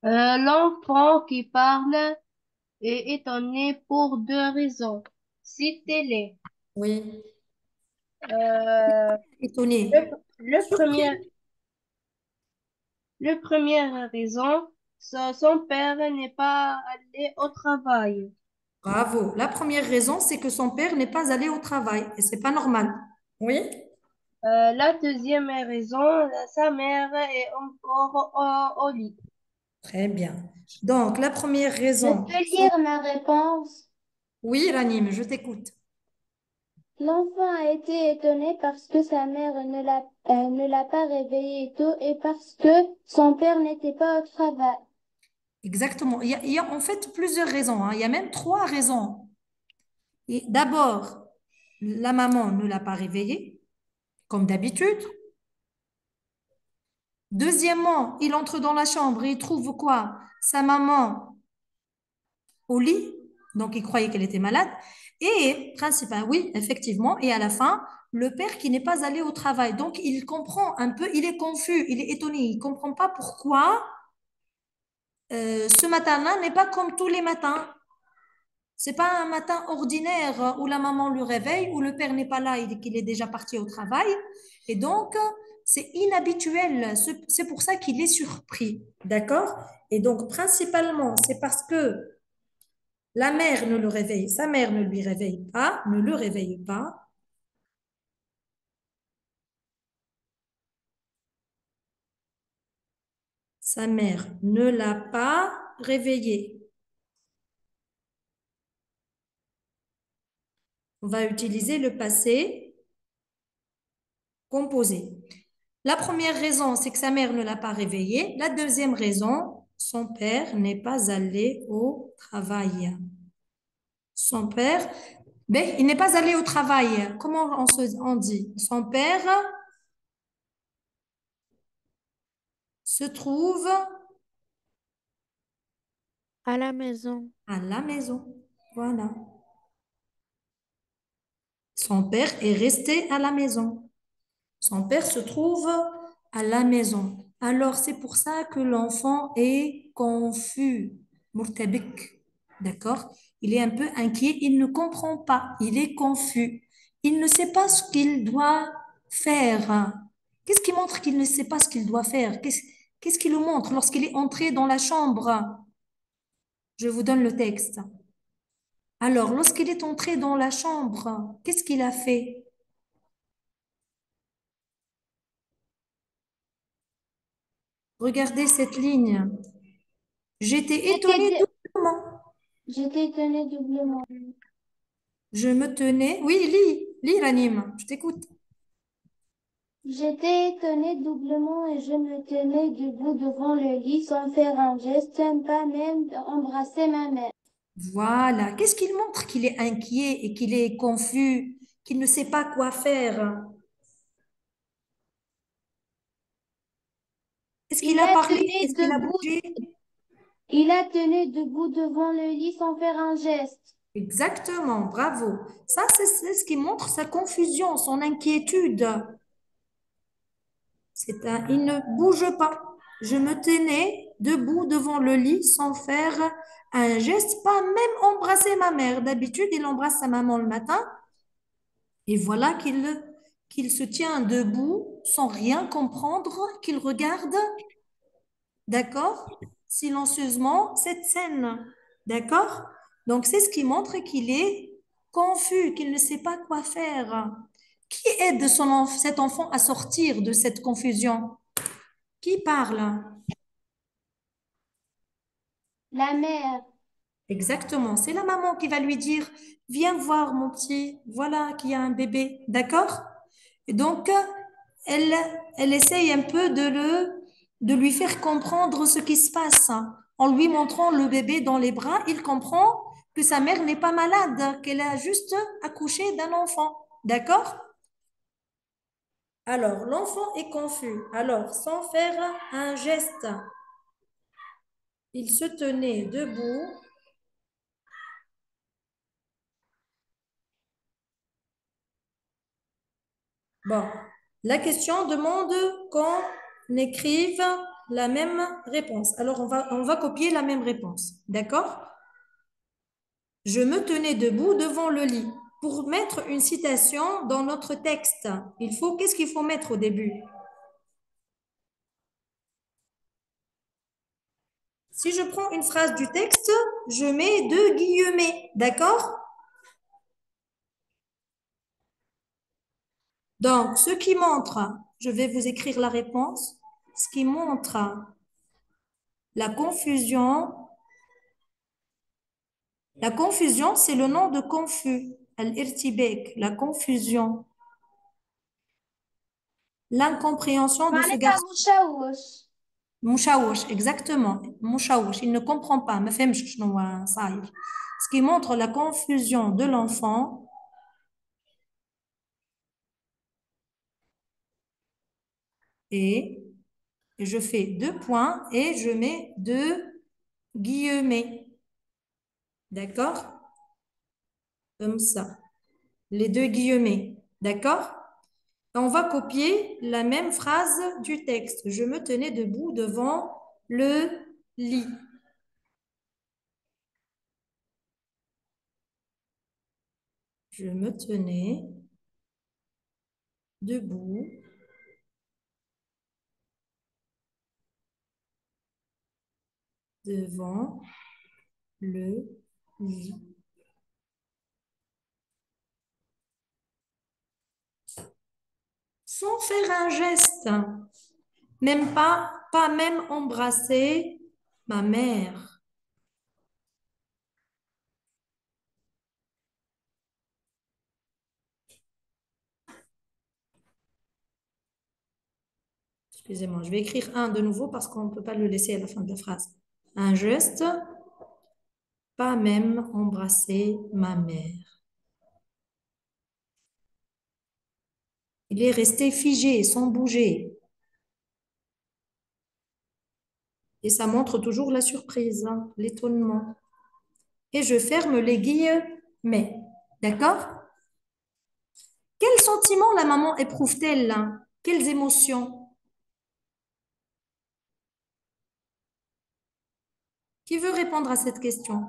L'enfant qui parle est étonné pour deux raisons. Citez-les. Oui, Euh, étonné. le premier, le première raison, son père n'est pas allé au travail. Bravo. La première raison, c'est que son père n'est pas allé au travail et c'est pas normal. Oui, La deuxième raison, sa mère est encore au lit. très bien. Donc, la première Je raison, peux lire ma réponse. oui, Ranim, je t'écoute. L'enfant a été étonné parce que sa mère ne l'a pas réveillé tôt et parce que son père n'était pas au travail. Exactement. Il y a en fait plusieurs raisons, hein. Il y a même trois raisons. Et d'abord, la maman ne l'a pas réveillé, comme d'habitude. Deuxièmement, il entre dans la chambre et il trouve quoi? Sa maman au lit, donc il croyait qu'elle était malade. Et principalement, oui, effectivement, et à la fin, le père qui n'est pas allé au travail. Donc il comprend un peu, il est confus, il est étonné, il ne comprend pas pourquoi ce matin-là n'est pas comme tous les matins. C'est pas un matin ordinaire où la maman le réveille, où le père n'est pas là et qu'il est déjà parti au travail. Et donc, c'est inhabituel. C'est pour ça qu'il est surpris. D'accord? Et donc, principalement, c'est parce que la mère ne le réveille, sa mère ne lui réveille pas, ne le réveille pas. Sa mère ne l'a pas réveillé. On va utiliser le passé composé. La première raison, c'est que sa mère ne l'a pas réveillé. La deuxième raison, son père n'est pas allé au travail. Son père, ben, il n'est pas allé au travail. Comment on dit? Son père se trouve À la maison. à la maison. Voilà. Son père est resté à la maison. Son père se trouve à la maison. Alors, c'est pour ça que l'enfant est confus. Murtabik. D'accord? Il est un peu inquiet. Il ne comprend pas. Il est confus. Il ne sait pas ce qu'il doit faire. Qu'est-ce qui montre qu'il ne sait pas ce qu'il doit faire? Qu'est-ce qui le montre lorsqu'il est entré dans la chambre? Je vous donne le texte. Alors, lorsqu'il est entré dans la chambre, qu'est-ce qu'il a fait? Regardez cette ligne. J'étais étonnée J'étais doublement. j'étais étonnée doublement. Je me tenais. Oui, lis l'anime. Je t'écoute. J'étais étonnée doublement et je me tenais debout devant le lit sans faire un geste, pas même embrasser ma mère. Voilà. Qu'est-ce qu'il montre? Qu'il est inquiet et qu'il est confus, qu'il ne sait pas quoi faire. Est-ce qu'il Il a a parlé? tenu Est-ce qu'il a debout, bougé? il a tenu debout devant le lit sans faire un geste. Exactement. Bravo. Ça, c'est ce qui montre sa confusion, son inquiétude. Il ne bouge pas. Je me tenais debout devant le lit sans faire un geste, pas même embrasser ma mère. D'habitude, il embrasse sa maman le matin et voilà qu'il se tient debout sans rien comprendre, qu'il regarde, d'accord, silencieusement cette scène. D'accord? Donc, c'est ce qui montre qu'il est confus, qu'il ne sait pas quoi faire. Qui aide cet enfant à sortir de cette confusion? Qui parle? La mère, Exactement, c'est la maman qui va lui dire, viens voir mon petit, voilà qu'il y a un bébé, d'accord? Et donc, elle, elle essaye un peu de lui faire comprendre ce qui se passe. En lui montrant le bébé dans les bras, il comprend que sa mère n'est pas malade, qu'elle a juste accouché d'un enfant, d'accord? Alors, l'enfant est confus. Alors, sans faire un geste, il se tenait debout. Bon, la question demande qu'on écrive la même réponse. Alors, on va copier la même réponse. D'accord? Je me tenais debout devant le lit. Pour mettre une citation dans notre texte, qu'est-ce qu'il faut mettre au début? Si je prends une phrase du texte, je mets deux guillemets. D'accord? Donc, ce qui montre, je vais vous écrire la réponse, ce qui montre la confusion. La confusion, c'est le nom de confus. Al-irtibak, la confusion. L'incompréhension de ce معناتها garçon. مشوش. Mouchaouch, exactement. Mouchaouch, il ne comprend pas. ما فهمش شنو صاير. Ce qui montre la confusion de l'enfant. Et je fais deux points et je mets deux guillemets. D'accord? Comme ça. Les deux guillemets. D'accord? On va copier la même phrase du texte. Je me tenais debout devant le lit. Je me tenais debout devant le lit. Sans faire un geste, même pas même embrasser ma mère. Excusez-moi, je vais écrire un de nouveau parce qu'on ne peut pas le laisser à la fin de la phrase. Un geste, pas même embrasser ma mère. Il est resté figé, sans bouger. Et ça montre toujours la surprise, hein, l'étonnement. Et je ferme les guillemets. D'accord? Quels sentiments la maman éprouve-t-elle, hein? Quelles émotions? Qui veut répondre à cette question?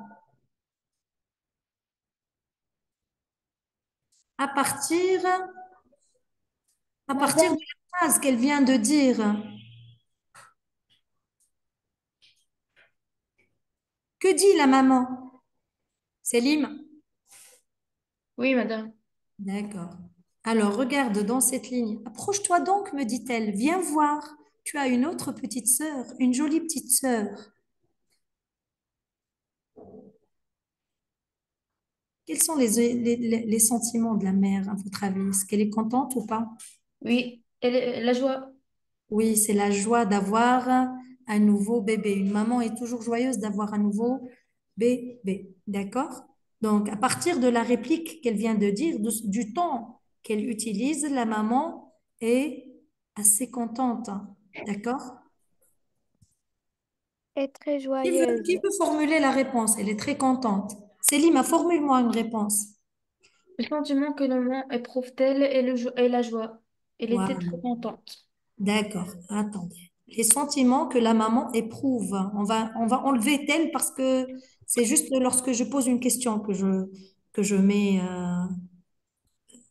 À partir, à partir de Madame, la phrase qu'elle vient de dire. Que dit la maman? Célim? Oui, madame. D'accord. Alors, regarde dans cette ligne. Approche-toi donc, me dit-elle. Viens voir. Tu as une autre petite sœur, une jolie petite sœur. Quels sont les sentiments de la mère, à votre avis? Est-ce qu'elle est contente ou pas? Oui, la joie. Oui, c'est la joie d'avoir un nouveau bébé. Une maman est toujours joyeuse d'avoir un nouveau bébé. D'accord? Donc, à partir de la réplique qu'elle vient de dire, du ton qu'elle utilise, la maman est assez contente. D'accord? est très Qui joyeuse. peut formuler la réponse? Elle est très contente. Céline, formule-moi une réponse. Le sentiment que maman éprouve-t-elle et la joie. Elle Voilà. était très contente. D'accord. Attendez. Les sentiments que la maman éprouve. On va enlever tel parce que c'est juste lorsque je pose une question que je mets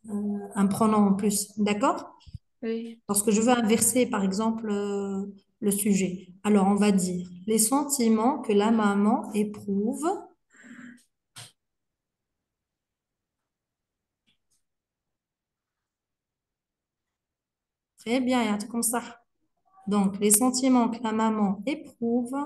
un pronom en plus. D'accord? Oui. Lorsque je veux inverser, par exemple, le sujet. Alors, on va dire les sentiments que la maman éprouve. Très bien, il y a un truc comme ça. Donc, les sentiments que la maman éprouve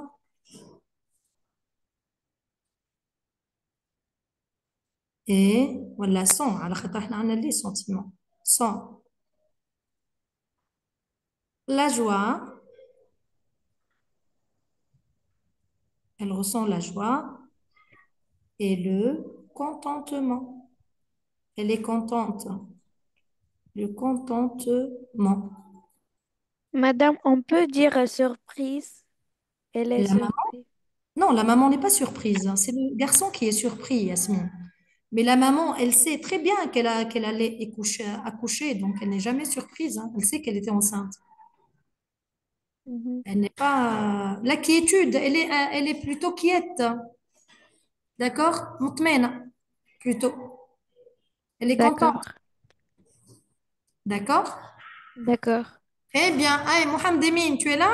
et voilà, sont. على خاطر احنا عندنا les sentiments. Sont la joie, elle ressent la joie et le contentement. Elle est contente. Le contentement. Madame, on peut dire surprise. Elle est La maman, surprise. non, la maman n'est pas surprise, hein. C'est le garçon qui est surpris, Yasmine. Mais la maman, elle sait très bien qu'elle allait accoucher, donc elle n'est jamais surprise, hein. Elle sait qu'elle était enceinte. Mhm. Elle n'est pas... La quiétude, elle est plutôt quiète. D'accord? Mutmaina, plutôt. Elle est contente. D'accord, D'accord? d'accord. Eh bien, allez, Mohamed Emin, tu es là?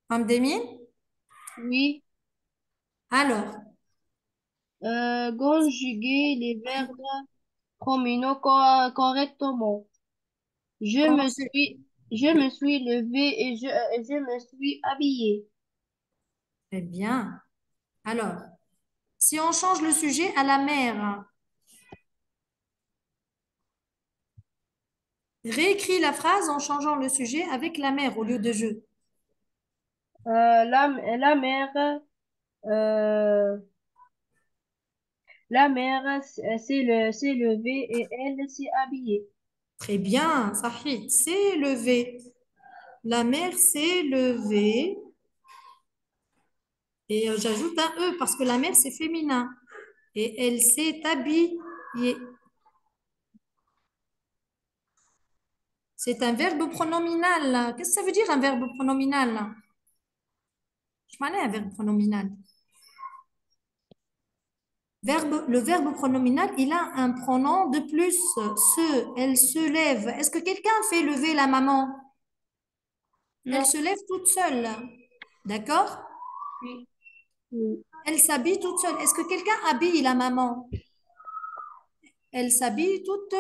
Mohamed Emin? Oui, Alors, conjuguer les verbes pronominaux correctement. Je me conjugue. suis, je me suis levée et je me suis habillée. Très bien. Alors, si on change le sujet à la mer, réécris la phrase en changeant le sujet avec la mer au lieu de je. La mère, euh, la mère s'est levée et elle s'est habillée. Très bien, Sahid, s'est levé. La mer s'est levée. Et j'ajoute un E parce que la mer, c'est féminin. Et elle s'est habillée. C'est un verbe pronominal. Qu'est-ce que ça veut dire un verbe pronominal? Je connais un verbe pronominal. Le verbe pronominal, il a un pronom de plus. Elle se lève. Est-ce que quelqu'un fait lever la maman? Elle Non. se lève toute seule. D'accord? Oui. Oui. Elle s'habille toute seule. Est-ce que quelqu'un habille la maman? Elle s'habille toute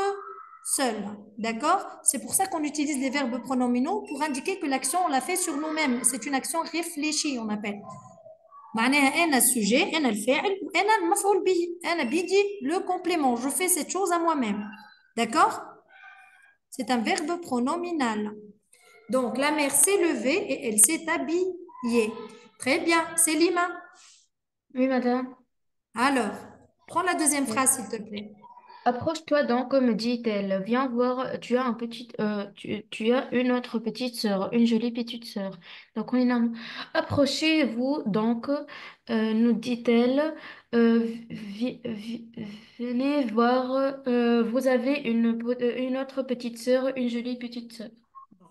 seule. D'accord? C'est pour ça qu'on utilise les verbes pronominaux pour indiquer que l'action, on l'a fait sur nous-mêmes. C'est une action réfléchie, on appelle. معناها أنا الsujet, أنا الفاعل وأنا المفعول به. أنا بيدي le complément. Je fais cette chose à moi-même. D'accord? C'est un verbe pronominal. Donc, la mère s'est levée et elle s'est habillée. Très bien. Selima. Oui, madame. Alors, prends la deuxième Oui. phrase, s'il te plaît. Approche-toi donc, me dit-elle. Viens voir, tu as une autre petite sœur, une jolie petite sœur. Donc, on est là. Approchez-vous donc, nous dit-elle. Venez voir, vous avez une autre petite sœur, une jolie petite sœur.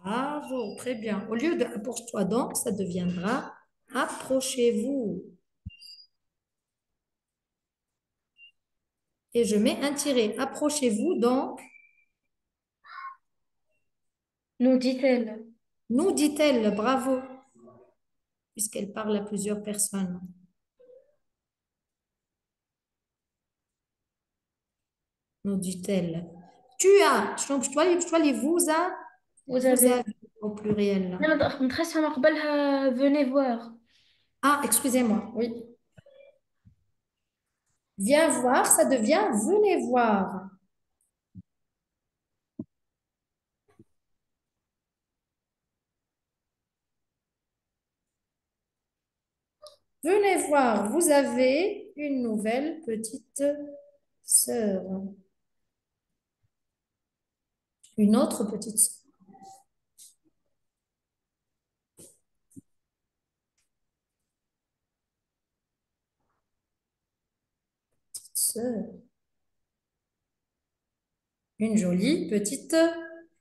Bravo, très bien. Au lieu de approche-toi donc, ça deviendra approchez-vous. Et je mets un tiret. Approchez-vous donc, Nous dit-elle. nous dit-elle, bravo, puisqu'elle parle à plusieurs personnes. Nous dit-elle. Tu as, je dois les Vous vous avez. avez au pluriel. لا، ما تخسها ما قبلها venez voir. Ah, excusez-moi, oui. Viens voir, ça devient venez voir. Venez voir, vous avez une nouvelle petite sœur. Une autre petite sœur. Une jolie petite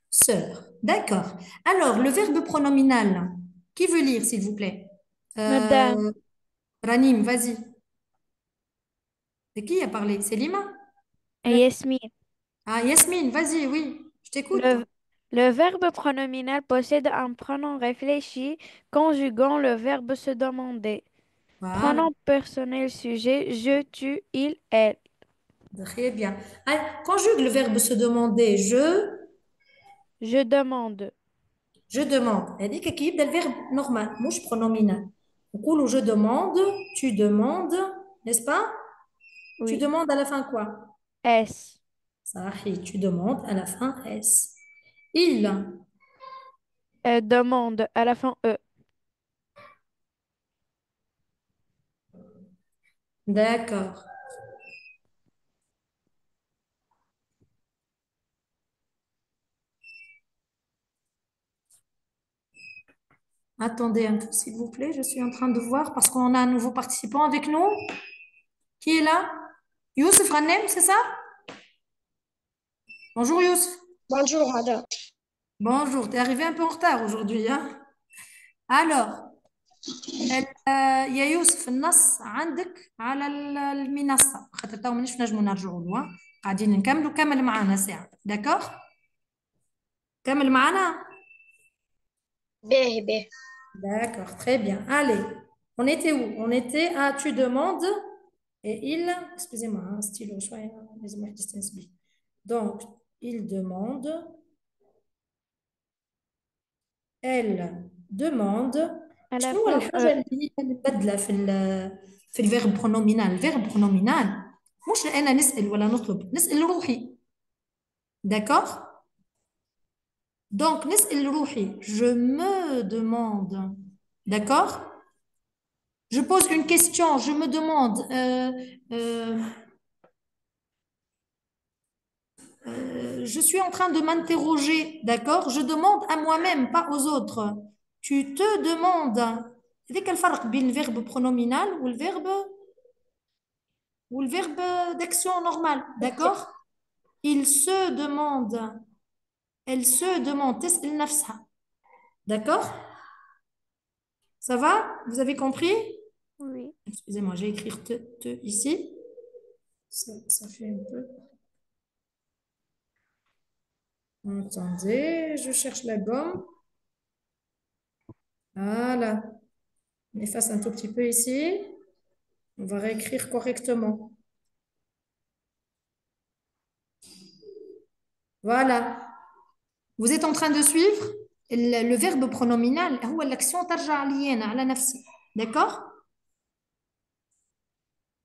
sœur. D'accord. Alors, le verbe pronominal, qui veut lire, s'il vous plaît? Madame, Euh, Ranim, vas-y. C'est qui a parlé? C'est Lima? Yasmine. Ah, Yasmine, vas-y, oui, je t'écoute. Le, le verbe pronominal possède un pronom réfléchi conjuguant le verbe se demander. Voilà, Pronom personnel sujet, je, tu, il, elle. très bien. Ah, conjugue le verbe se demander. Je demande. Je demande. هذيك كي يبدا الverbe normal, مش pronominal. نقولوا je demande, tu demandes, n'est-ce pas? Tu Oui. demandes à la fin quoi? S. صحيح, tu demandes à la fin S. Il. Demande à la fin E. D'accord. Attendez un peu, s'il vous plaît. Je suis en train de voir parce qu'on a un nouveau participant avec nous. Qui est là? Youssef Ranem, c'est ça? Bonjour Youssef. Bonjour, madame. Bonjour, tu es arrivé un peu en retard aujourd'hui, hein? Alors, يا يوسف النص عندك على المنصة خاطر تو مانيش نجمو نرجعوا له قاعدين نكملوا كمل معنا ساعة داكوغ كمل معنا باهي باهي. d'accord très bien allez on était où on était à tu demandes et il excusez-moi hein, stylo شوية لازم واحد يستنسبي donc il demande elle demande À la شنو هو fin الحاجة E. اللي هي متبدلة في الفيرب برونومينال الفيرب برونومينال مش أنا نسأل ولا نطلب نسأل روحي d'accord donc نسأل روحي je me demande d'accord je pose une question je me demande je suis en train de m'interroger d'accord je demande à moi-même pas aux autres tu te demandes هذيك الفرق بين الفيرب برونومينال والverbe d'action normale d'accord il se demande elle se demande تسأل نفسها d'accord ça va vous avez compris Oui. excusez-moi j'ai écrit te ici ça fait un peu attendez je cherche la gomme voilà on efface un tout petit peu ici on va réécrire correctement voilà vous êtes en train de suivre le verbe pronominal هو l'action ترجع لي أنا على نفسي d'accord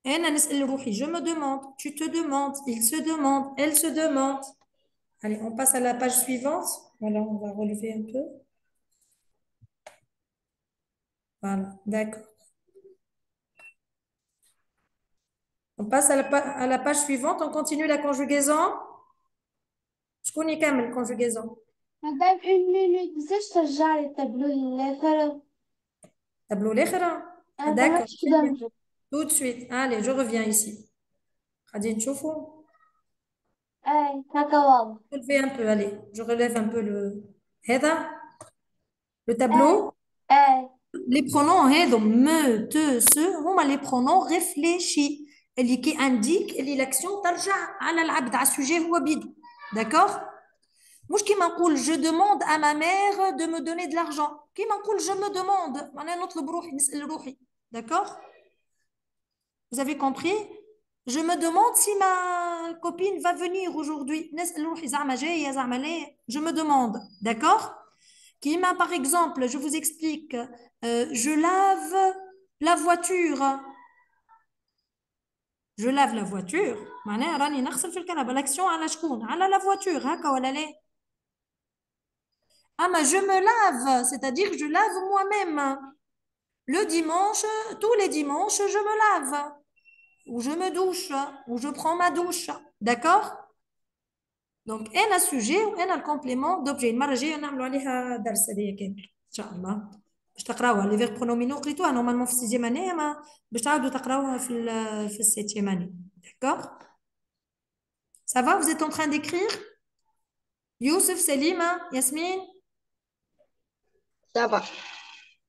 أنا نسأل روحي je me demande tu te demandes il se demande elle se demande Allez, on passe à la page suivante. Voilà, on va relever un peu. Voilà, d'accord. On passe à la page suivante. On continue la conjugaison. Je connais quand même la conjugaison. Madame, une minute. ازاي ترجعي التابلو للآخر؟ Tableau l'écran. أنا D'accord, مش très bien. قادرة. Tout de suite. Allez, je reviens ici. Khadine Choufou. هكا واضح. Relevez un peu, allez. Je relève un peu هذا, le أي tableau. أي Les pronoms هذو me, te, ce هما les pronoms réfléchis اللي qui indiquent اللي l'action ترجع على العبد على السوجي هو بيدو. D'accord? مش كيما نقول je demande à ma mère de me donner de l'argent. كيما نقول je me demande معناها نطلب روحي نسأل روحي. D'accord? Vous avez compris? Je me demande si ma copine va venir aujourd'hui. نسأل روحي زعما جاية زعما لا. Je me demande. D'accord? Kima, par exemple, je vous explique, je lave la voiture. Je lave la voiture. معناها راني نغسل في الكنبة. L'action على شكون؟ على la voiture. هكا ولا لا؟ أما je me lave, c'est-à-dire je lave moi-même. Le dimanche, tous les dimanches, je me lave. Ou je me douche. Ou je prends ma douche. D'accord? Donc, un sujet ou un complément d'objet. المرة الجاية نعملوا عليها درس هذه كامل. إن شاء الله. باش تقراوها لي فيرب برونومينو قريتوها نورمالمون في السيزيام اني ما باش تعاودوا تقراوها في السيتيام اني. D'accord? Ça va? Vous êtes en train d'écrire? Youssef, Selima, Yasmine? Ça va.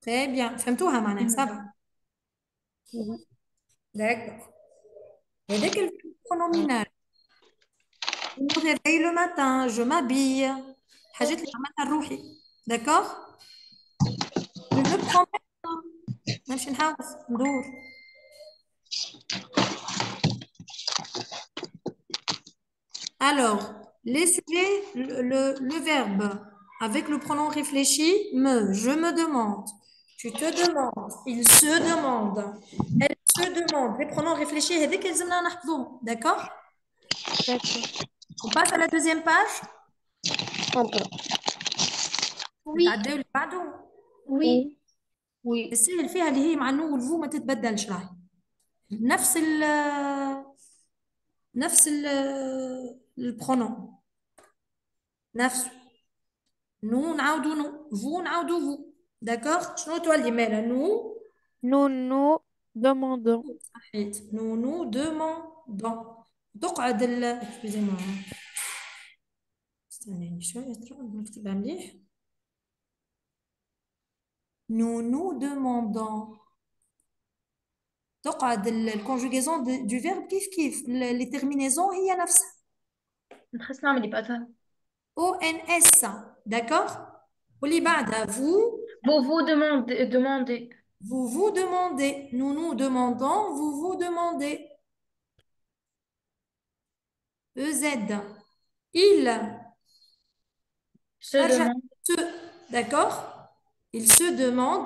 Très bien. فهمتوها معناها ça va. D'accord. Et dès qu'elle fait le pronominal, je me réveille le matin, je m'habille. حاجات اللي عملها لروحي. D'accord? Je ne prends pas le temps. نمشي نحوس ندور. Alors, les sujets, le verbe avec le pronom réfléchi, me, je me demande, tu te demandes, il se demande, elle se demande. Les pronoms réfléchis, هذيك لازمنا نحفظوهم, d'accord? D'accord. On passe à la deuxième page. Un peu. Oui نتعداو اللي بعده. oui Oui. السهل فيها اللي هي مع النو والفو ما تتبدلش راهي. نفس ال نفس ال البرونون نفسه. نو نعاودو نو فو نعاودو فو. داكوغ شنو تولي مالا نو Nous nous demandons. صحيت نو نو دوموندون تقعد اكسكوزيمون استناني شويه ترى نكتبها مليح نو نو دوموندون تقعد الكونجوغيزون دو فيرب كيف لي تيرمينيزون هي نفسها نخص نعمل اللي بعدها. او ان اس داكوغ واللي بعدها فو Vous vous demandez. vous vous demandez nous nous demandons vous vous demandez EZ il Se أرجع demande. se d'accord il se demande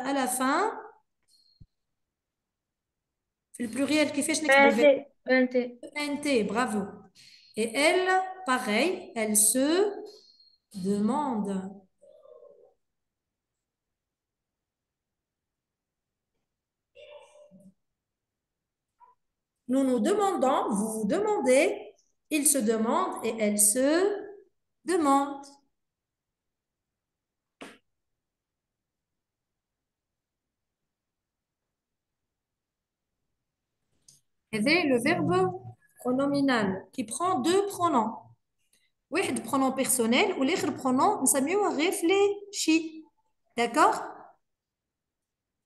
à la fin في البلوريال كيفاش نكتبوا الفيرب ENT. ENT bravo et elle pareil elle se demande nous nous demandons vous vous demandez il se demande et elle se demande. C'est le verbe pronominal qui prend deux pronoms. واحد pronom personnel والآخر pronom نسميوه réfléchi. D'accord?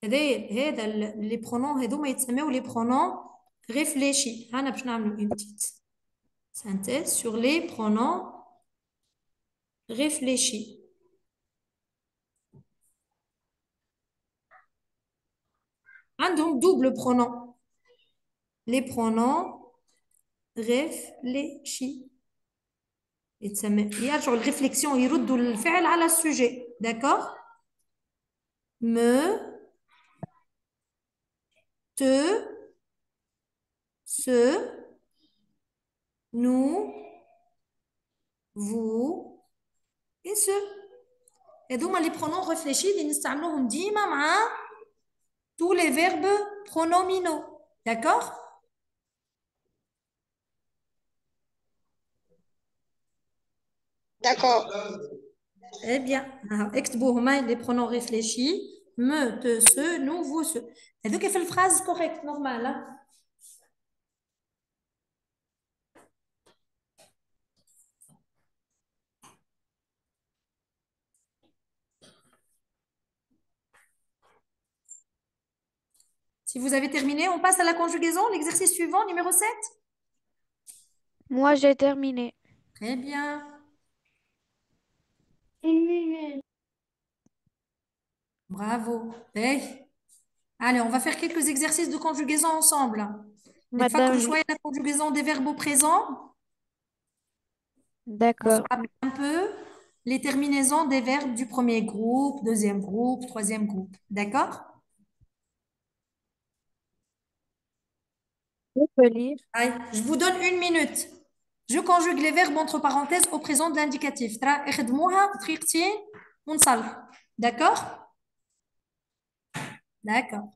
هذا les pronoms هذوما يتسموا les pronoms réfléchis. أنا باش نعمل une petite synthèse sur les pronoms réfléchis. عندهم double pronom. Les pronoms réfléchis. يرجعوا الريفليكسيون يردوا الفعل على السوجي. D'accord? Me, te, se, nous, vous et ce. Et donc, les pronoms réfléchis, ils نستعملوهم ديما مع tous les verbes pronominaux. D'accord? D'accord. Eh bien, اكتبوهما les pronoms réfléchis, me, te, ce, nous, vous, ce. Et donc, il fait la phrase correcte, normale. Hein. Si vous avez terminé, on passe à la conjugaison, l'exercice suivant, numéro 7. Moi, j'ai terminé. Très bien. Une minute. Bravo. Eh. Allez, on va faire quelques exercices de conjugaison ensemble. Une fois que Madame, vous choisissez la conjugaison des verbes au présent, on se d'accord. rappelle un peu les terminaisons des verbes du premier groupe, deuxième groupe, troisième groupe. D'accord? Je peux lire. Allez, je vous donne une minute. Je conjugue les verbes entre parenthèses au présent de l'indicatif. ترى اخدموها بطريقتين ونصلح. D'accord? D'accord.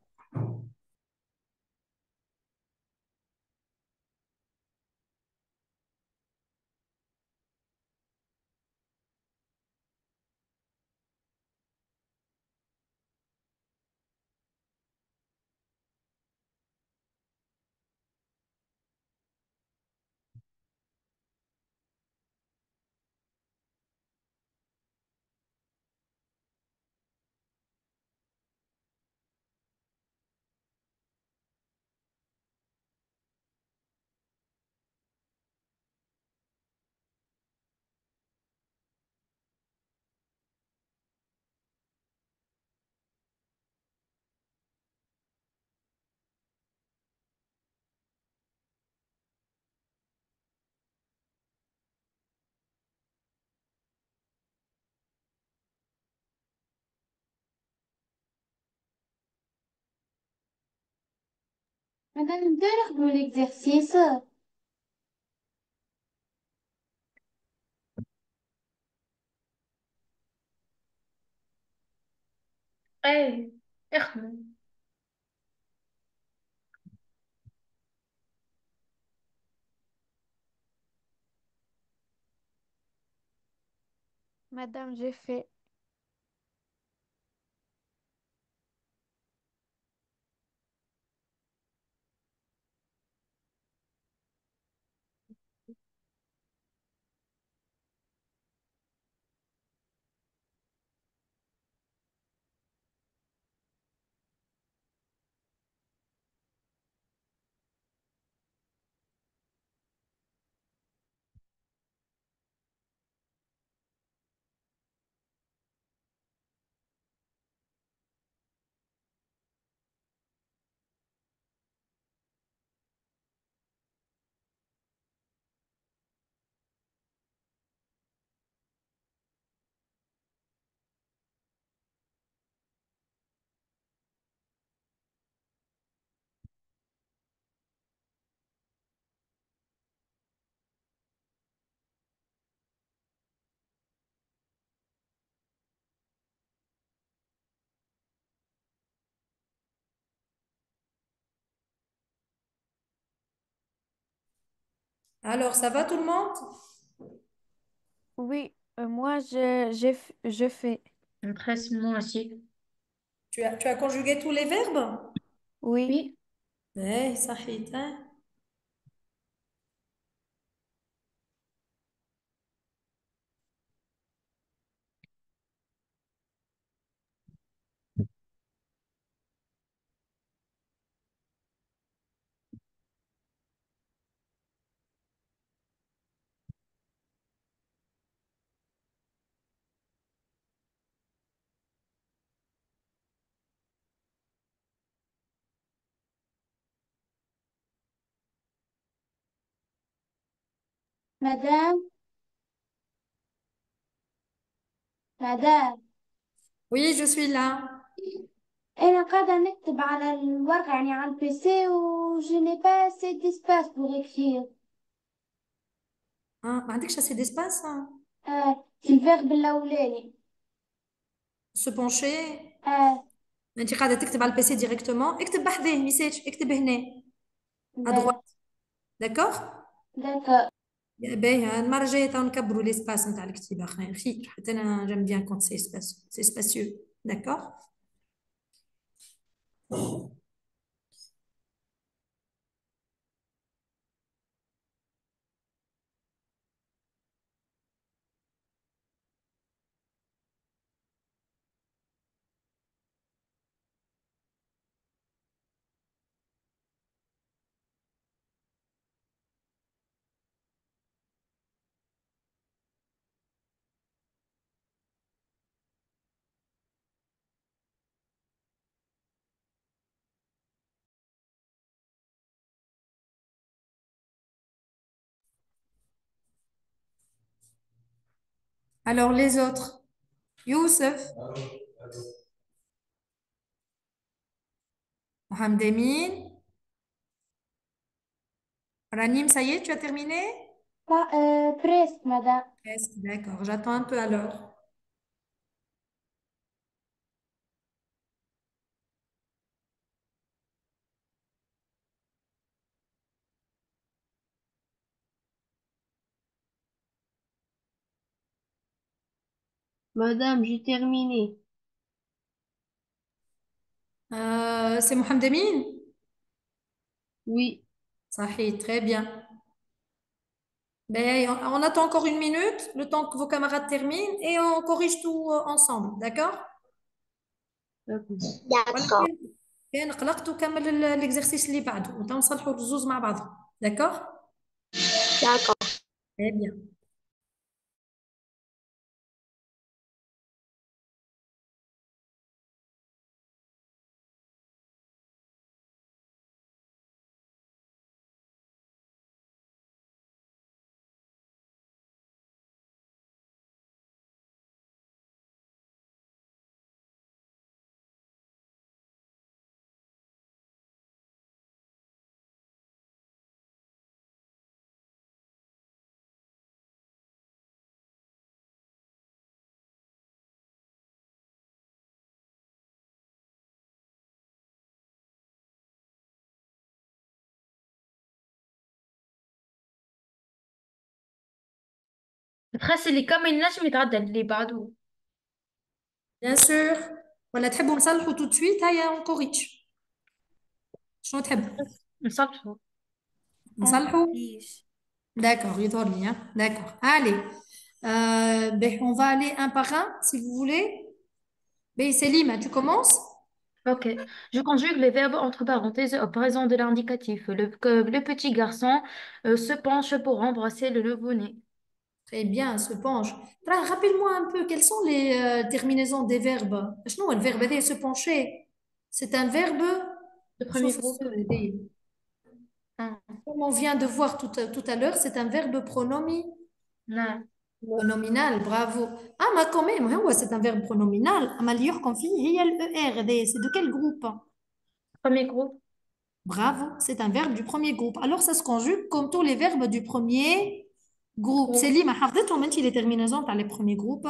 Madame, de l'exercice. ايه اخدموا. Madame, j'ai fait. Alors, ça va tout le monde? Oui, moi, je fais. Presque moi aussi. Tu as conjugué tous les verbes? Oui. Oui. Oui, ça fait. Hein? Madame, madame. Oui, je suis là. أنا قاعدة نكتب على الورق يعني على البيسي و je n'ai pas assez d'espace pour écrire. ما عندكش assez d'espace hein. في الفيرب الأولاني. Se pencher. آه انت قاعده تكتب على البيسي ديريكتومون، اكتب بحذاه ميساج، اكتب هنا à دا- droite. داكوغ. داكا. باهي المره الجايه تو نكبروا ليسباس نتاع الكتيبه خير، حتى انا جيم بيان كونت سي سباس سي سباسيو. داكوغ. Alors les autres. Youssef. Mohamed Emin. Ranim, ça y est, tu as terminé? بريسك مدام. Presque, d'accord. J'attends un peu alors. Madame, j'ai terminé. C'est Mohamed Emin? Oui. Sahih, très bien. Ben, on attend encore une minute, le temps que vos camarades terminent, et on corrige tout ensemble, d'accord? D'accord. ولا كان قلقت وكمل الاكزرسيس اللي بعده وتنصلحوا الزوز مع بعض. داكوغ. Très bien. تحس اللي كم النجم يتعدى اللي بعده. Bien sûr. ولا تحبوا نصلحوا tout de suite؟ هيا on corrige. شنو تحب؟ نصلحه. نصلحوا؟ Please. D'accord, يظهر لي hein. D'accord. Allez. Ben, on va aller un par un, si vous voulez. Ben, Céline, tu commences? Ok. Je conjugue les verbes entre parenthèses au présent de l'indicatif. Que le petit garçon se penche pour embrasser le nouveau-né. Très bien, se penche. Rappelle-moi un peu, quelles sont les terminaisons des verbes? شنو le verbe هذا se pencher? C'est un verbe. Le premier شوف groupe. الصورة هذه. Un. Comme on vient de voir tout à l'heure, c'est un verbe Non. pronominal. Bravo. Ah, mais quand même, hein, ouais, c'est un verbe pronominal. Ah, mais اللي يحكم فيه هي ال ER. C'est de quel groupe? Premier groupe. Bravo, c'est un verbe du premier groupe. Alors, ça se conjugue comme tous les verbes du premier groupe. Groupe. Céline, حفظتهم انت les terminaisons dans les premiers groupes.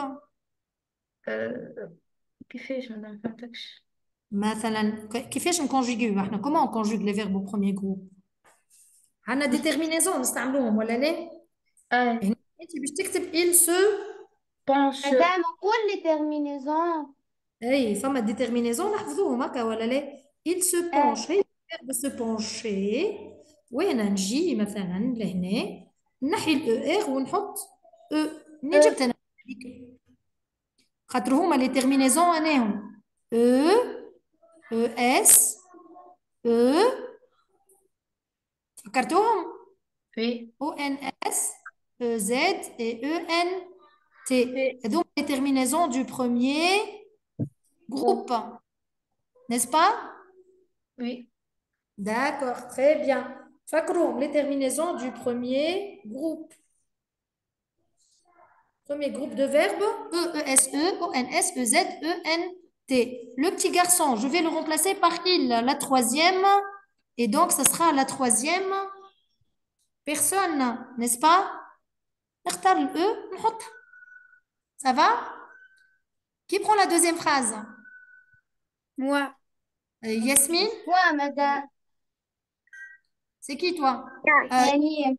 كيفاش ما فهمتكش. مثلا كيفاش نكونجيغيو احنا؟ comment on conjugue les verbes au premier groupe؟ عندنا des terminaisons نستعملوهم ولا لا؟ آه. هنا انت باش تكتب il se. penche. مدام قول لي terminaison. اي فما des terminaisons نحفظوهم هكا ولا لا؟ il se penche. هي الverbe se pencher. وين نجي مثلا لهنا نحي الاو ار ونحط او. منين جبت انا هذيك؟ خاطر هما لي تيرمينيزون اناهم او او اس او. فكرتوهم؟ Oui. او ان اس او زد et او ان تي. Oui. هذوما لي تيرمينيزون du premier Groupe. groupe, n'est-ce pas? Oui. D'accord, très bien. فكروهم les terminaisons du premier groupe. Premier groupe de verbes, E, E, S, E, O, N, S, E, Z, E, N, T. Le petit garçon, je vais le remplacer par il, la troisième. Et donc, ce sera la troisième personne, n'est-ce pas? نختار الأو نحط. Ça va? Qui prend la deuxième phrase? Moi. Yasmine, Moi, madame. c'est qui toi? Rani,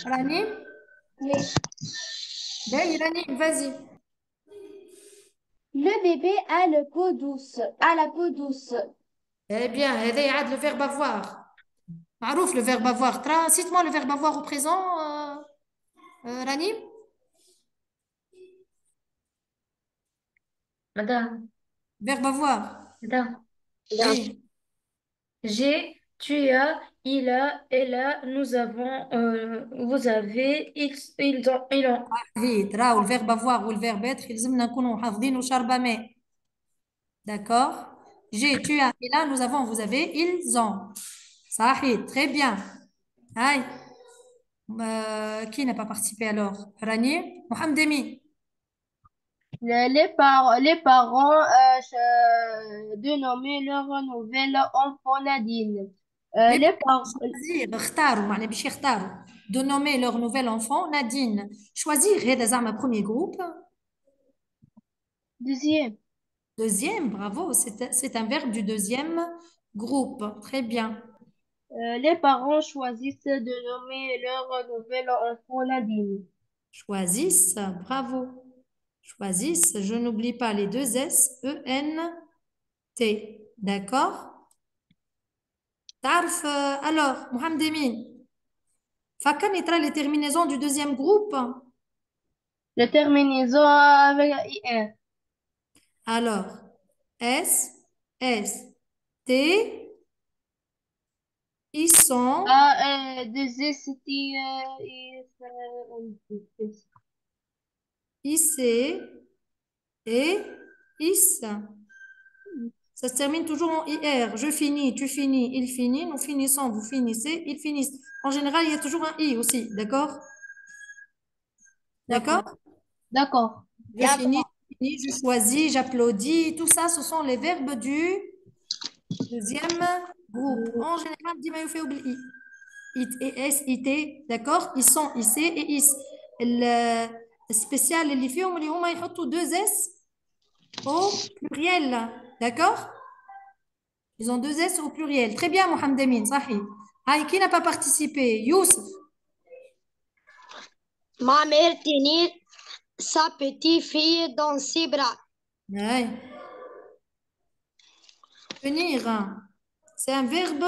Rani? oui. Ben, Rani, vas-y. Le bébé a le peau douce. A la peau douce. Eh bien, هذا يعاد le verbe avoir. معروف le verbe avoir. Cite-moi le verbe avoir au présent, Rani. Madame, Verbe avoir. madame. Oui. J'ai, tu as, il a, elle a, nous avons, vous avez, ils ont, ils ont. vite راهو الفيرب avoir والverbe être يلزمنا نكونوا حافظين وشاربة ماء. D'accord? J'ai, tu as, et là, nous avons, vous avez, ils ont. صحيح, très bien. Aïe. Qui n'a pas participé alors? Rani? Mohamed Emi. Les parents dénommaient leur nouvelle enfant Nadine. Les Les parents parents, choisir, اختاروا معناها باش يختاروا de nommer leur nouvel enfant Nadine. Choisir هذا زعما premier groupe. deuxième. Deuxième, bravo, c'est un verbe du deuxième groupe. Très bien. Les parents choisissent de nommer leur nouvel enfant Nadine. Choisissent, bravo. Choisissent, je n'oublie pas les deux S, E, N, T. D'accord? تعرف alors, Mohamed Emin, فكرني les terminaisons du deuxième groupe. Les terminaisons avec IR. Alors, S, S, T, ils sont, Ah, deux S, T, IC et IS. Ça se termine toujours en IR. Je finis, tu finis, il finit, nous finissons, vous finissez, ils finissent. En général, il y a toujours un I aussi, d'accord? D'accord. D'accord? D'accord. Je finis, tu finis, je choisis, j'applaudis. Tout ça, ce sont les verbes du deuxième groupe. En général, dis-moi, il fait oublier. It et S, IT, d'accord? Ils sont IC et IS. السبيسيال اللي فيهم اللي هما يحطوا deux S au pluriel, d'accord? Ils ont deux S au pluriel. Très bien, Mohamed Amin, صحيح. Aïe, qui n'a pas participé? Youssef. Ma mère tenait sa petite fille dans ses bras. Ouais. Tenir, hein. C'est un verbe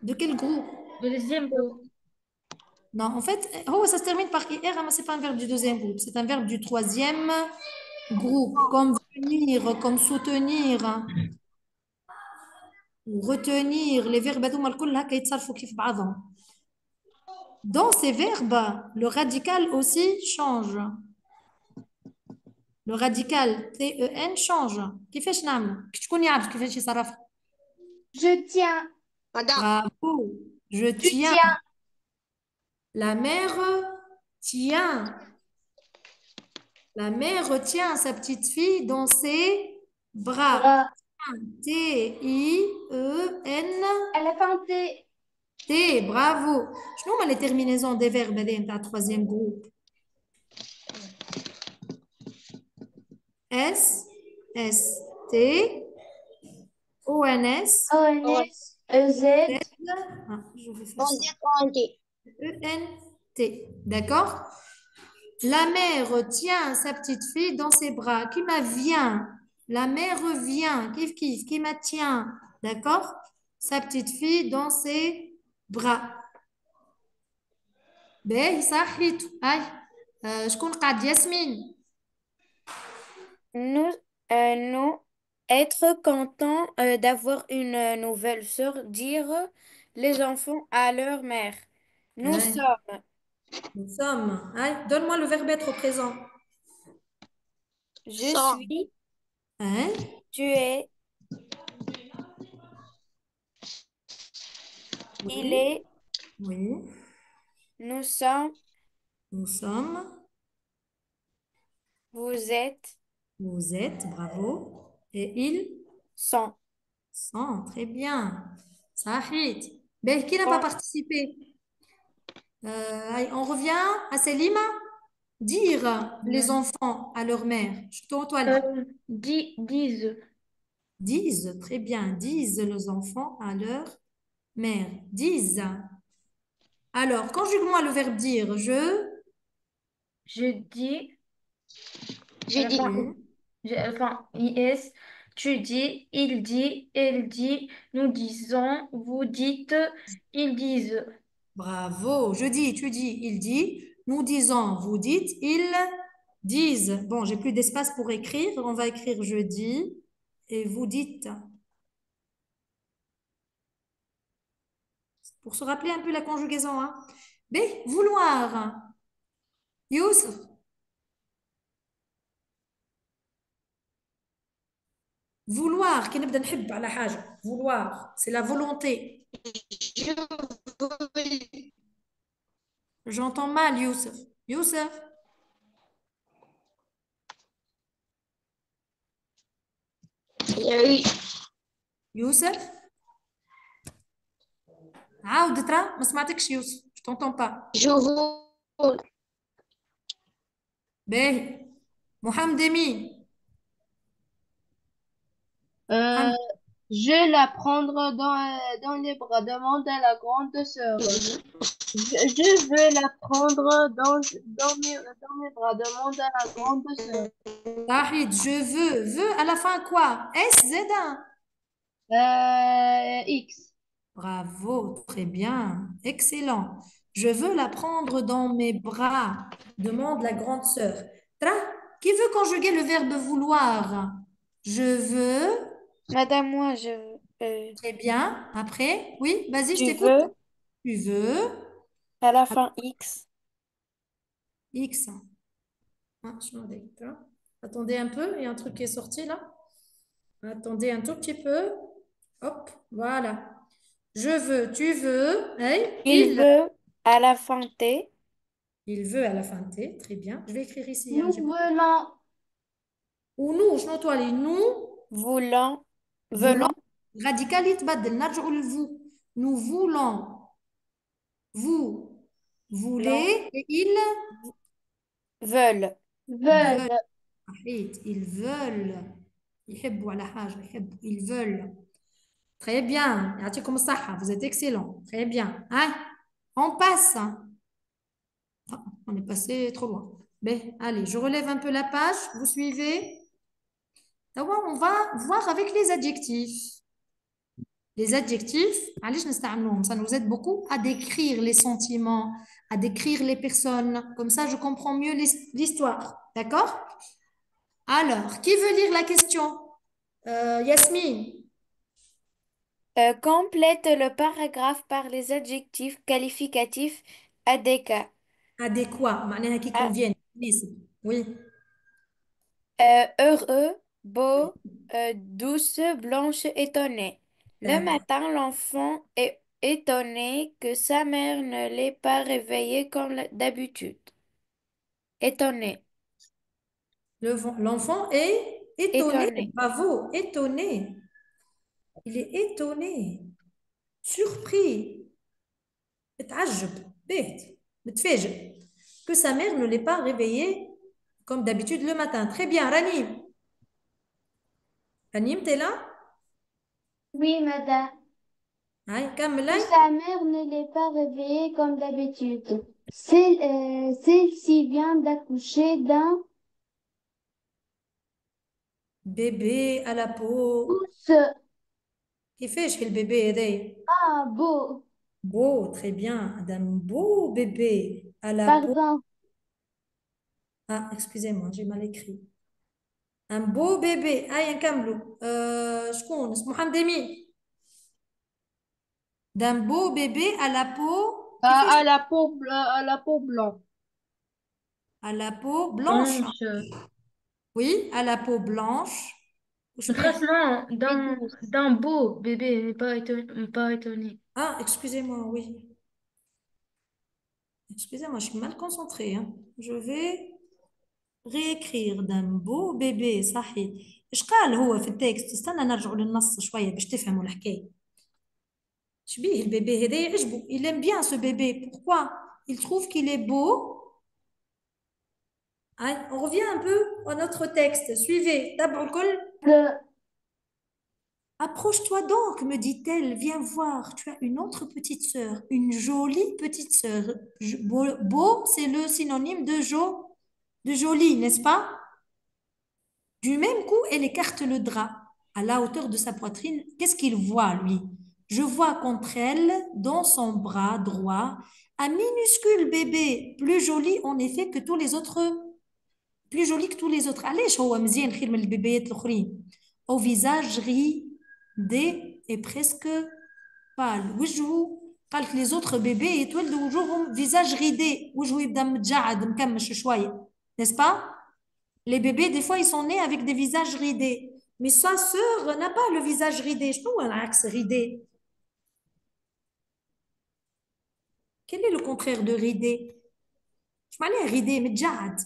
de quel groupe? Le deuxième groupe. Non, en fait, oh, ça se termine par IR, mais ce n'est pas un verbe du deuxième groupe. C'est un verbe du troisième groupe. Comme venir, comme soutenir, hein. Ou retenir. Les verbes, هذوما الكل هكا يتصرفوا كيف بعضهم. Dans ces verbes, le radical aussi change. Le radical TEN change. كيفاش نعمل؟ شكون يعرف كيفاش يصرف؟ Je tiens. Madame, Bravo. Je Tu tiens. tiens. La mère tient. La mère tient sa petite fille dans ses bras. Bras. T-I-E-N. Elle a fanté. T, bravo. شنو هما les terminaisons des verbes هذين نتاع troisième groupe? S, S, T, O-N-S, ONS. EZ. je vais faire on ça. dit compter. E-N-T. D'accord? La mère tient sa petite fille dans ses bras. Qui m'a vient? La mère vient. Kif kif. Qui m'a tient? D'accord? Sa petite fille dans ses bras. باهي صحيت. هاي شكون قاعد ياسمين؟ Nous, nous, être content d'avoir une nouvelle sœur, dire les enfants à leur mère. Nous هاي sommes, nous sommes. هاي donne-moi le verbe être au présent. je Sans. suis, Hein? tu es, il Oui. est, Oui. nous sommes, Nous sommes. vous êtes, Vous êtes. Bravo. Et ils sont. sont. Très bien. صحيت. Ben, qui n'a pas Bon, participé? Allez, on revient à Selima. Dire les enfants à leur mère. Je t'entends. Disent. Disent, très bien, disent les enfants à leur mère. Disent. Alors, conjugue-moi le verbe dire. Je dis. Je À la dis, fin, Oui. à la fin, IS. Tu dis, il dit, elle dit, nous disons, vous dites, ils disent. Bravo. Je dis, tu dis, il dit. Nous disons, vous dites, ils disent. Bon, j'ai plus d'espace pour écrire. On va écrire je dis et vous dites. Pour se rappeler un peu la conjugaison. Hein. B, vouloir. Youssef. Vouloir, كي نبدا نحب على حاجة. Vouloir, c'est la volonté. je veux, J'entends mal, Youssef. Youssef, oui, Youssef. عاود ترى ما سمعتكش يوسف. Je t'entends pas. je veux, باهي. محمد أمين. Euh, محمد. je la prendre dans les bras, demande à la grande sœur. Je veux la prendre dans mes bras, demande à la grande sœur. Tahid, je veux. Veux à la fin quoi? S, Z. X. Bravo, très bien. Excellent. Je veux la prendre dans mes bras, demande la grande sœur. Tra, qui veut conjuguer le verbe vouloir? Je veux. Madame, moi, Très bien. Après, oui, vas-y, je tu t'écoute. veux Tu veux. à la fin X. X. Ah, je m'en vais, hein. Attendez un peu, il y a un truc qui est sorti là. Attendez un tout petit peu. Hop, voilà. Je veux, tu veux. Hey, Il veut à la fin T. il veut à la fin de T. Très bien. Je vais écrire ici. Hein, Nous j'ai pas- venons. Ou nous, je note les nous, Voulant, voulons. velant, Radical يتبدل نرجعوا للفو. Nous voulons. Vous voulez et ils veulent. veulent. Veulent. صحيح. Ils veulent. يحبوا على حاجة يحبوا. Ils veulent. Très bien. يعطيكم الصحة. Vous êtes excellent. Très bien. Hein? On passe. Ah, on est passé trop loin. Mais allez, je relève un peu la page. Vous suivez? D'abord, on va voir avec les adjectifs. Les adjectifs, علاش نستعملوهم? Ça nous aide beaucoup à décrire les sentiments, à décrire les personnes. Comme ça, je comprends mieux l'histoire. D'accord? Alors, qui veut lire la question? Yasmine. Complète le paragraphe par les adjectifs qualificatifs adéquats. Adéquat, معناها qui A- conviennent. يناسب. Oui. heureux, beau, douce, blanche, étonné. Le Super. matin, l'enfant est étonné que sa mère ne l'ait pas réveillé comme d'habitude. Étonné, L'enfant est étonné. étonné. Bravo, étonné. Il est étonné, surpris, متعجب, بهت, متفاجئ que sa mère ne l'ait pas réveillé comme d'habitude le matin. Très bien, Ranim. Ranim, t'es là? Oui, madame. Aïe, Que كملي. sa mère ne l'ait pas réveillée comme d'habitude. Celle-ci vient d'accoucher d'un Bébé à la peau. pouce. كيفاش في البيبي هذايا؟ Ah, beau. Beau, très bien. D'un beau bébé à la peau. Pardon. Ah, excusez-moi, j'ai mal écrit. Un beau bébé. Aïe, نكملوا. شكون؟ اسمه محمد أمين. D'un beau bébé à la peau. كيفاش؟ À la peau blanche. À la peau blanche. Blanche. Oui, à la peau blanche. وشنو؟ Non, Et douce. d'un beau bébé, mais pas étonné. Ah, excusez-moi, oui. Excusez-moi, je suis mal concentrée. Hein. Je vais réécrire d'un beau bébé صحيح. ايش قال هو في التكست؟ استنى نرجع للنص شوية باش تفهموا الحكاية. شبيه البيبي هذا يعجبه. Il aime bien ce bébé. Pourquoi? Il trouve qu'il est beau. Allez, on revient un peu à notre texte. Suivez. D'abord, Le- approche-toi donc, me dit-elle. Viens voir. Tu as une autre petite sœur, une jolie petite sœur. Beau, beau, c'est le synonyme de joli, n'est-ce pas? Du même coup, elle écarte le drap à la hauteur de sa poitrine. Qu'est-ce qu'il voit, lui? Je vois contre elle, dans son bras droit, un minuscule bébé, plus joli en effet que tous les autres, plus joli que tous les autres. علاش هو مزيان خير من البيبيات الآخرين. Au visage ridé et presque pâle. وجهه قال لك les autres bébés يتولدوا وجوههم visage ridé. وجهه يبدا متجعد مكمش شوية. N'est-ce pas? Les bébés, des fois, ils sont nés avec des visages ridés. Mais sa sœur n'a pas le visage ridé. Je trouve un axe ridé. Quel est le contraire de ridé? Je m'allais ridé, mais jad.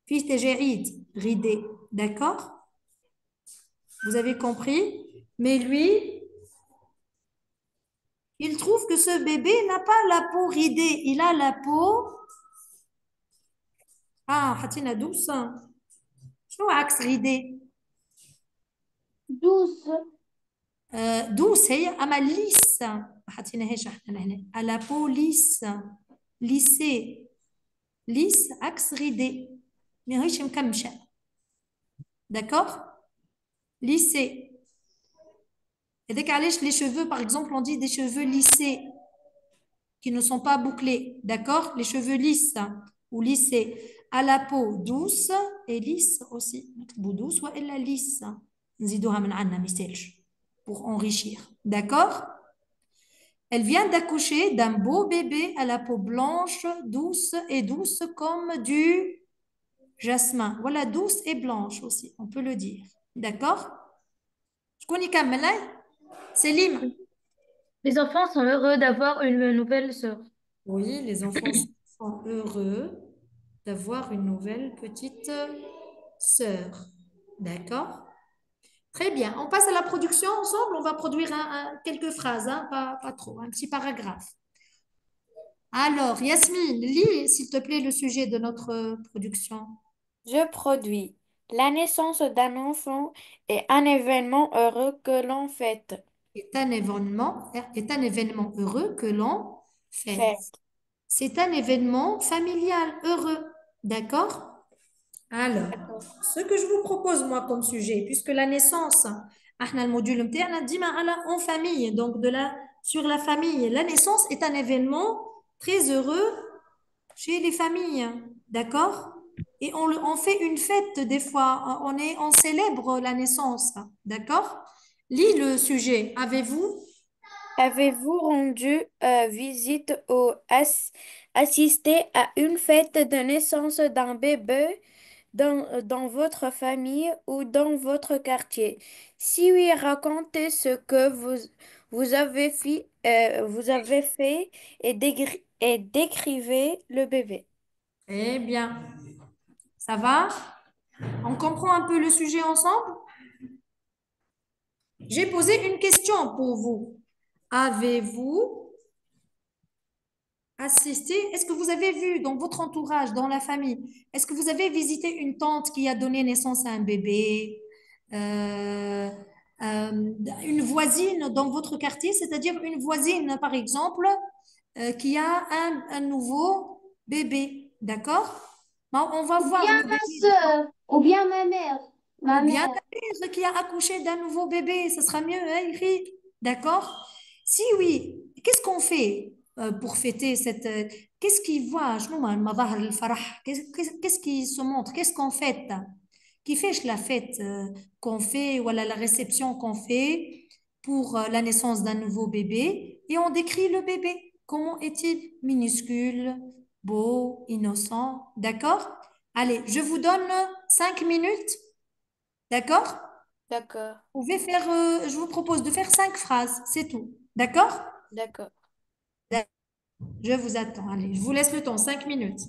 Fils de Gérid, ridé. D'accord? Vous avez compris? Mais lui, il trouve que ce bébé n'a pas la peau ridée. Il a la peau. Ah, hatina douce. Je trouve axe ridé. Douce. Douce هي اما ليس ما حطيناهاش احنا لهنا على بو ليس ليسي ليس عكس غيدي ما هيش مكمشه d'accord lissé هذاك علاش les cheveux par exemple on dit des cheveux lissés qui ne sont pas bouclés d'accord les cheveux lisses ou lissés à la peau douce et lisse aussi نكتبوا douce والا lisse نزيدوها من عندنا ما يسالش pour enrichir d'accord. Elle vient d'accoucher d'un beau bébé à la peau blanche, douce comme du jasmin. Voilà, douce et blanche aussi, on peut le dire. D'accord? Je connais Kamala. Célim. Les enfants sont heureux d'avoir une nouvelle sœur. Oui, les enfants sont heureux d'avoir une nouvelle petite sœur. D'accord? Très bien. On passe à la production ensemble. On va produire quelques phrases, hein, pas trop, un petit paragraphe. Alors, Yasmine, lis, s'il te plaît, le sujet de notre production. Je produis. La naissance d'un enfant est un événement heureux que l'on fête. Est un événement heureux que l'on fête. Fête. C'est un événement familial heureux. D'accord? Alors, D'accord. ce que je vous propose, moi, comme sujet, puisque la naissance, احنا المودule متاعنا ديما en famille, donc sur la famille. La naissance est un événement très heureux chez les familles, d'accord? Et on fait une fête des fois, on célèbre la naissance, d'accord? Lis le sujet. Avez-vous? Avez-vous rendu visite ou assisté à une fête de naissance d'un bébé dans votre famille ou dans votre quartier? Si oui, racontez ce que vous avez fait et décrivez le bébé. Eh bien, ça va? On comprend un peu le sujet ensemble? J'ai posé une question pour vous. Avez-vous assisté? Est-ce que vous avez vu dans votre entourage, dans la famille, est-ce que vous avez visité une tante qui a donné naissance à un bébé? Euh, une voisine dans votre quartier, c'est-à-dire une voisine, par exemple, qui a un nouveau bébé, d'accord? Bon, on va Ou voir bien le ma bébé, sœur. Ou bien ma mère. ou Ma bien mère. ta mère qui a accouché d'un nouveau bébé, ce sera mieux, hein, Iri? D'accord? Si oui, qu'est-ce qu'on fait pour fêter qu'est-ce qu'ils voient? Qu'est-ce qui se montre? Qu'est-ce qu'on fête? Qui fait la fête qu'on fait, voilà la réception qu'on fait pour la naissance d'un nouveau bébé et on décrit le bébé. Comment est-il? Minuscule, beau, innocent, d'accord? Allez, je vous donne 5 minutes, d'accord? D'accord, Je vous propose de faire 5 phrases, c'est tout, d'accord? d'accord. Je vous attends, allez, je vous laisse le temps, 5 minutes.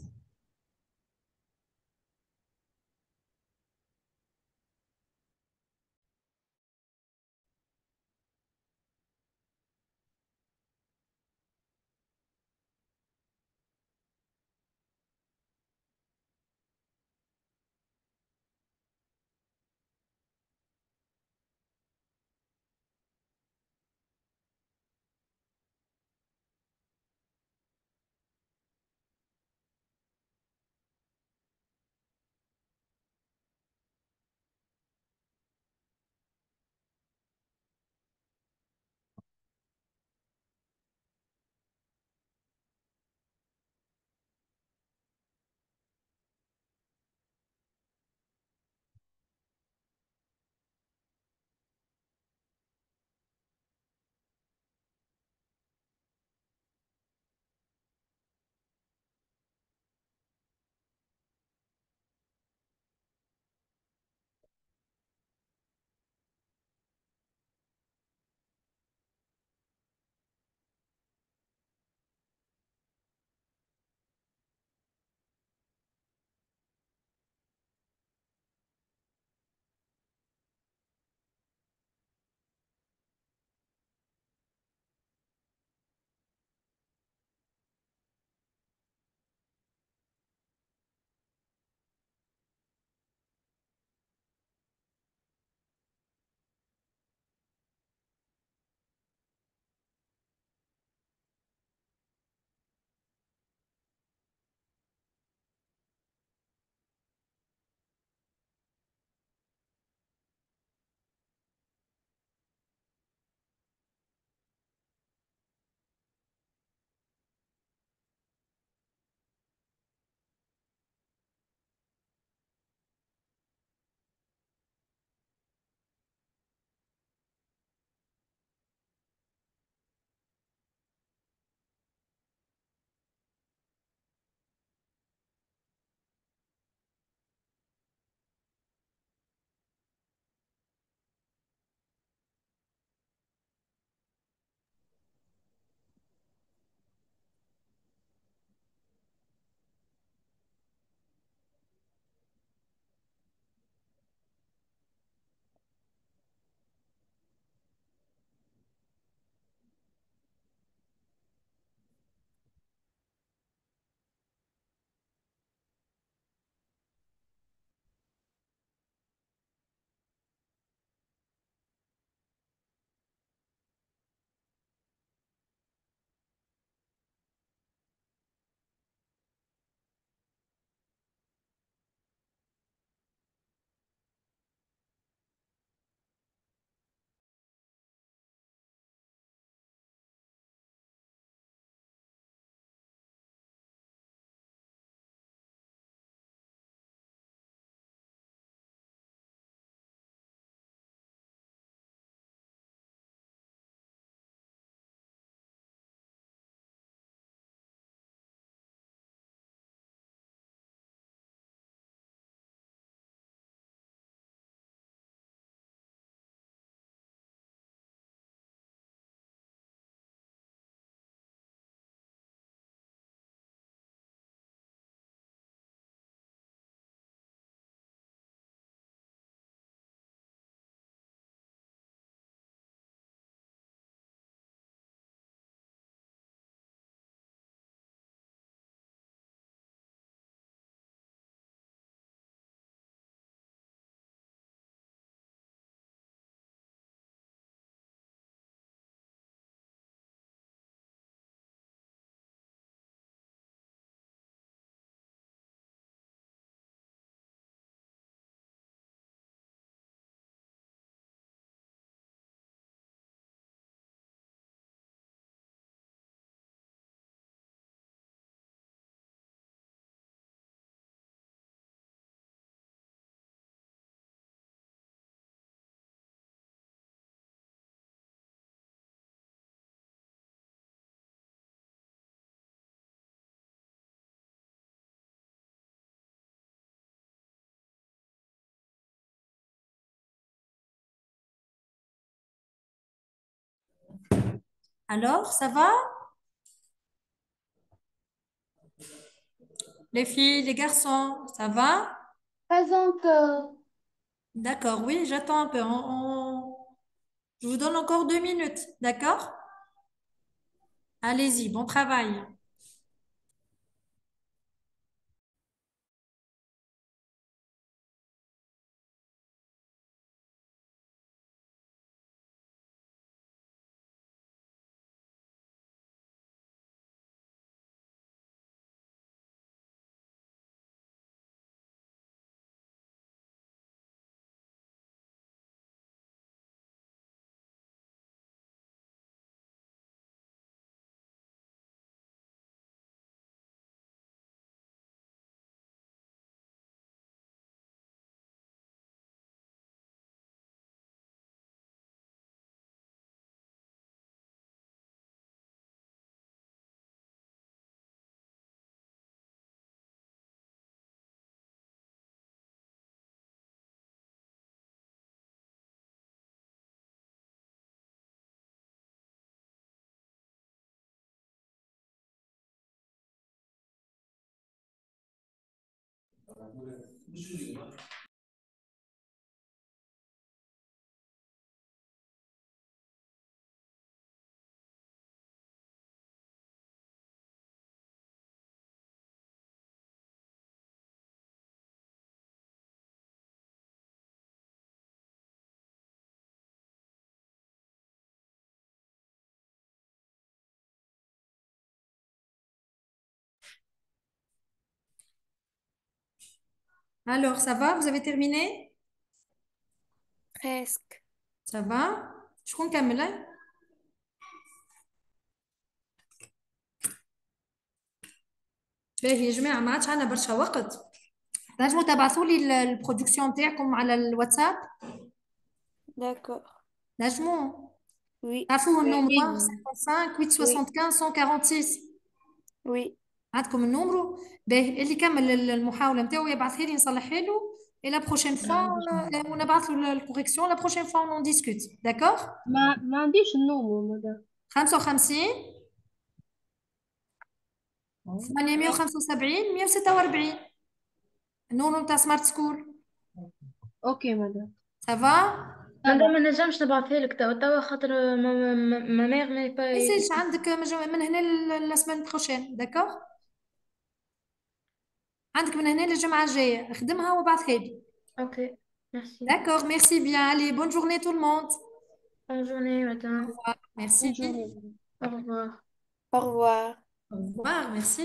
Alors, ça va? Les filles, les garçons, ça va? Pas encore. D'accord, oui, j'attends un peu. Je vous donne encore 2 minutes, d'accord? Allez-y, bon travail. Alors, ça va? Vous avez terminé? Presque. Ça va؟ شكون نكمل؟ باهي يا جماعة ما عادش عندنا برشا وقت. تنجموا تبعثوا لي البرودكسيون نتاعكم على الواتساب؟ D'accord. نجموا؟ Oui, تعرفوا النومرو Oui, 55 oui, 875 146. oui. عندكم النومرو؟ باهي اللي كمل المحاولة نتاعو يبعثها لي نصلحها له. Et la prochaine fois, on abat la correction. La prochaine fois, on en discute. D'accord? ما عنديش النوم مدام. 55 875 146. النومرو نتاع سمارت سكول. اوكي مدام. Ça va? مادام ما نجمش نبعثها لك توا خاطر ما ميغ مي ما با. يصيرش عندك من هنا لا سمان بروشين. داكوغ؟ عندك من هنا للجمعة الجاية. اخدمها وابعثها لي. اوكي ميرسي. D'accord, merci bien. Allez, bonne journée tout le monde. Bonne journée Au madame. revoir. Merci. Bonne journée. Au revoir. Au revoir. Au revoir, merci.